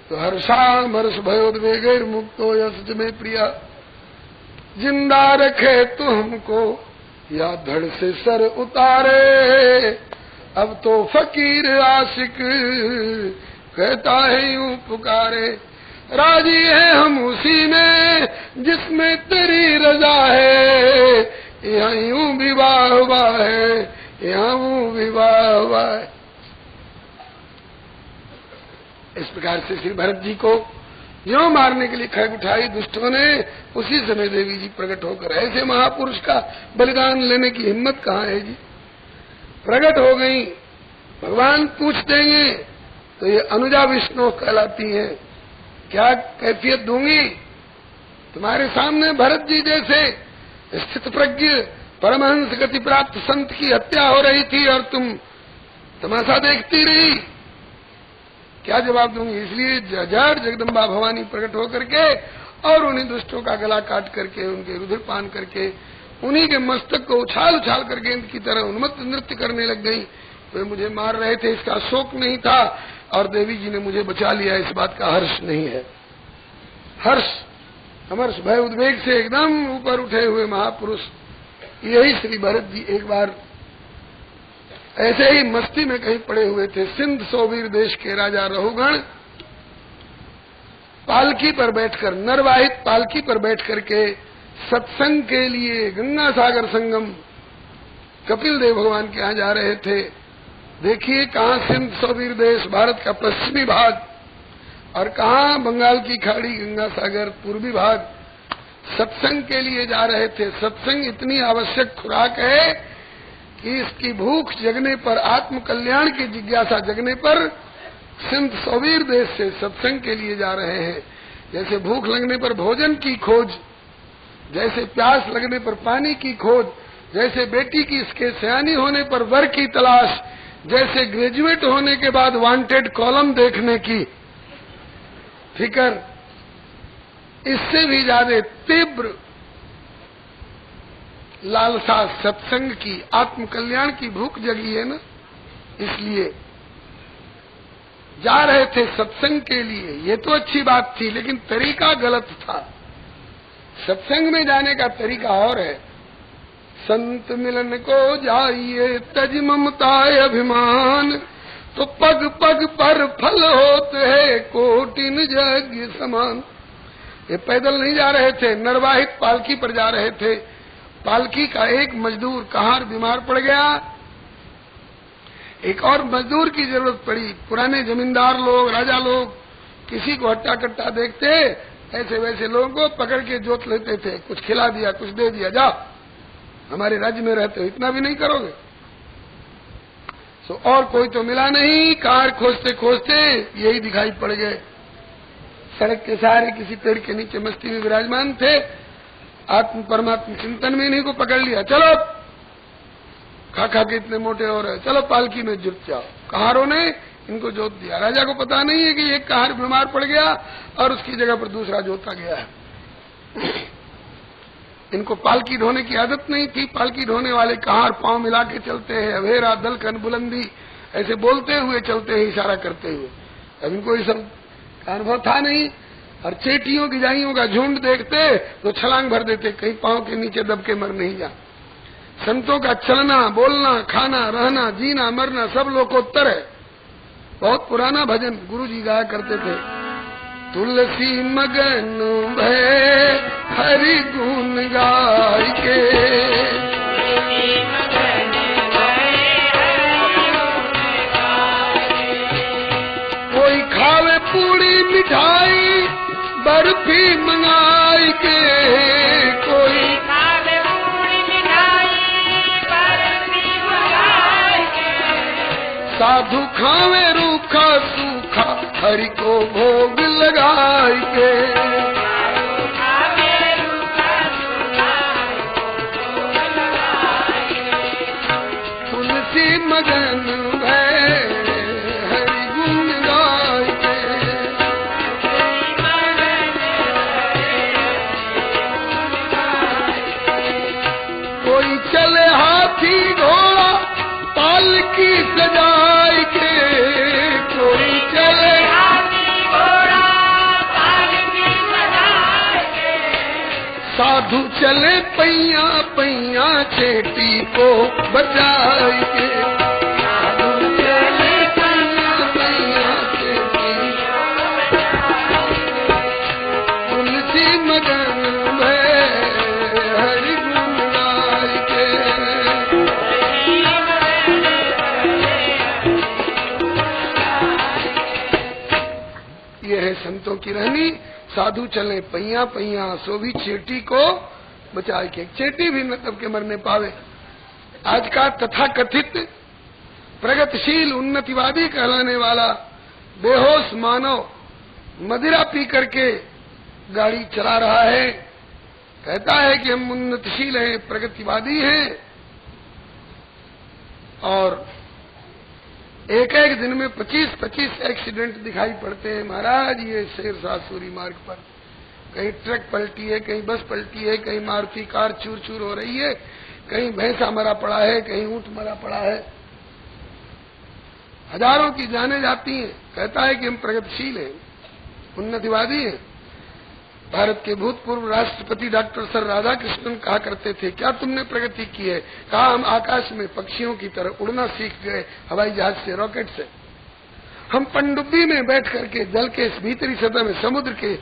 [SPEAKER 1] तो हर्षाम हर्ष भयोद्वेग मुक्तो यश में प्रिया, जिंदा रखे तो हमको या धड़ से सर उतारे, अब तो फकीर आशिक कहता है यूं पुकारे, राजी है हम उसी में जिसमें तेरी रजा है, यहाँ यूं विवाह हुआ है, यहाँ यूं विवाह हुआ है। इस प्रकार से श्री भरत जी को यों मारने के लिए खड़ग उठाई दुष्टों ने, उसी समय देवी जी प्रकट होकर, ऐसे महापुरुष का बलिदान लेने की हिम्मत कहाँ है जी, प्रकट हो गई। भगवान पूछ देंगे तो ये अनुजा विष्णु कहलाती हैं, क्या कैफियत दूंगी? तुम्हारे सामने भरत जी जैसे स्थित प्रज्ञ परमहंस गति प्राप्त संत की हत्या हो रही थी और तुम तमाशा देखती रही, क्या जवाब दूंगी? इसलिए जड़ जगदम्बा भवानी प्रकट होकर के और उन्हीं दुष्टों का गला काट करके, उनके रुधिर पान करके, उन्हीं के मस्तक को उछाल उछाल कर गेंद की तरह उन्मत्त नृत्य करने लग गई। वे मुझे मार रहे थे, इसका शोक नहीं था, और देवी जी ने मुझे बचा लिया, इस बात का हर्ष नहीं है। हर्ष, अमर्ष भय उद्वेग से एकदम ऊपर उठे हुए महापुरुष, यही श्री भरत जी एक बार ऐसे ही मस्ती में कहीं पड़े हुए थे। सिंध सोबीर देश के राजा रहुगण पालकी पर बैठकर, नरवाहित पालकी पर बैठ करके सत्संग के लिए गंगा सागर संगम कपिल देव भगवान के यहाँ जा रहे थे। देखिए कहाँ सिंध सोबीर देश भारत का पश्चिमी भाग और कहाँ बंगाल की खाड़ी गंगा सागर पूर्वी भाग, सत्संग के लिए जा रहे थे। सत्संग इतनी आवश्यक खुराक है कि इसकी भूख जगने पर, आत्म कल्याण की जिज्ञासा जगने पर सिंध सोबीर देश से सत्संग के लिए जा रहे हैं। जैसे भूख लगने पर भोजन की खोज, जैसे प्यास लगने पर पानी की खोज, जैसे बेटी की इसके सयानी होने पर वर की तलाश, जैसे ग्रेजुएट होने के बाद वांटेड कॉलम देखने की फिकर, इससे भी ज्यादा तीव्र लालसा सत्संग की, आत्म कल्याण की भूख जगी है ना, इसलिए जा रहे थे सत्संग के लिए। ये तो अच्छी बात थी, लेकिन तरीका गलत था। सत्संग में जाने का तरीका और है, संत मिलन को जाइए तज ममता अभिमान, तो पग पग पर फल होते है कोटिन यज्ञ समान। ये पैदल नहीं जा रहे थे, नरवाहित पालकी पर जा रहे थे। पालकी का एक मजदूर कहार बीमार पड़ गया, एक और मजदूर की जरूरत पड़ी। पुराने जमींदार लोग, राजा लोग किसी को हट्टा कट्टा देखते, ऐसे वैसे लोगों को पकड़ के जोत लेते थे, कुछ खिला दिया, कुछ दे दिया, जाओ हमारे राज्य में रहते हो, इतना भी नहीं करोगे। सो और कोई तो मिला नहीं, कार खोजते खोजते यही दिखाई पड़ गए। सड़क के सहारे किसी पेड़ के नीचे मस्ती में विराजमान थे, आत्म परमात्मा चिंतन में इन्हीं को पकड़ लिया। चलो खा खा के इतने मोटे हो रहे, चलो पालकी में जुट जाओ। कहारों ने इनको जोत दिया। राजा को पता नहीं है कि एक कहार बीमार पड़ गया और उसकी जगह पर दूसरा जोता गया है। इनको पालकी ढोने की आदत नहीं थी। पालकी ढोने वाले कहार पांव मिला के चलते हैं, अवेरा दलकन बुलंदी, ऐसे बोलते हुए चलते हैं, इशारा करते हुए। अब इनको ये सब अनुभव था नहीं। और चेटियों गिजाइयों का झुंड देखते तो छलांग भर देते, कहीं पांव के नीचे दब के मर नहीं जा। संतों का चलना, बोलना, खाना, रहना, जीना, मरना सब लोकोत्तर है। बहुत पुराना भजन गुरु जी गाया करते थे, तुलसी मगन भय हरि गुण गाय के, मिठाई बर्फी मंगाई के, कोई
[SPEAKER 2] खावे पूरी मिठाई बर्फी मंगाई के,
[SPEAKER 1] साधु खावे रूखा सूखा हरि को भोग लगाई के।
[SPEAKER 2] खावे रूखा सूखा भोग लगाई के,
[SPEAKER 1] तुलसी मगन भय हरि गुण गाय के, कोई चले हाथी घोड़ा पालकी सजाई के, कोई चले
[SPEAKER 2] हाथी घोड़ा पालकी सजाए के,
[SPEAKER 1] साधु चले पैया पैया चेटी को बचाई के, साधु चले पैया पैया चेटी तुलसी मगन में हरि गुण गाय के। ये है संतों की रहनी। साधु चले पैया पैया सो भी चेटी को बचाए के, चेटी भी मतलब के मरने पावे। आज का तथाकथित प्रगतिशील उन्नतिवादी कहलाने वाला बेहोश मानव मदिरा पी करके गाड़ी चला रहा है, कहता है कि हम उन्नतिशील हैं, प्रगतिवादी हैं, और एक एक दिन में 25-25 एक्सीडेंट दिखाई पड़ते हैं महाराज। ये शेरशाह सूरी मार्ग पर कहीं ट्रक पलटी है, कहीं बस पलटी है, कहीं मारुति कार चूर चूर हो रही है, कहीं भैंसा मरा पड़ा है, कहीं ऊंट मरा पड़ा है, हजारों की जानें जाती हैं। कहता है कि हम प्रगतिशील हैं, उन्नतिवादी हैं। भारत के भूतपूर्व राष्ट्रपति डॉक्टर सर राधाकृष्णन कहा करते थे, क्या तुमने प्रगति की है? कहा, हम आकाश में पक्षियों की तरह उड़ना सीख गए, हवाई जहाज से, रॉकेट से। हम पनडुब्बी में बैठ करके जल के इस भीतरी सतह में, समुद्र के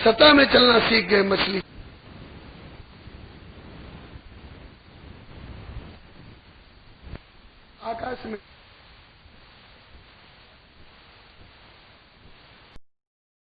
[SPEAKER 1] सतह में चलना सीख गए, मछली। आकाश में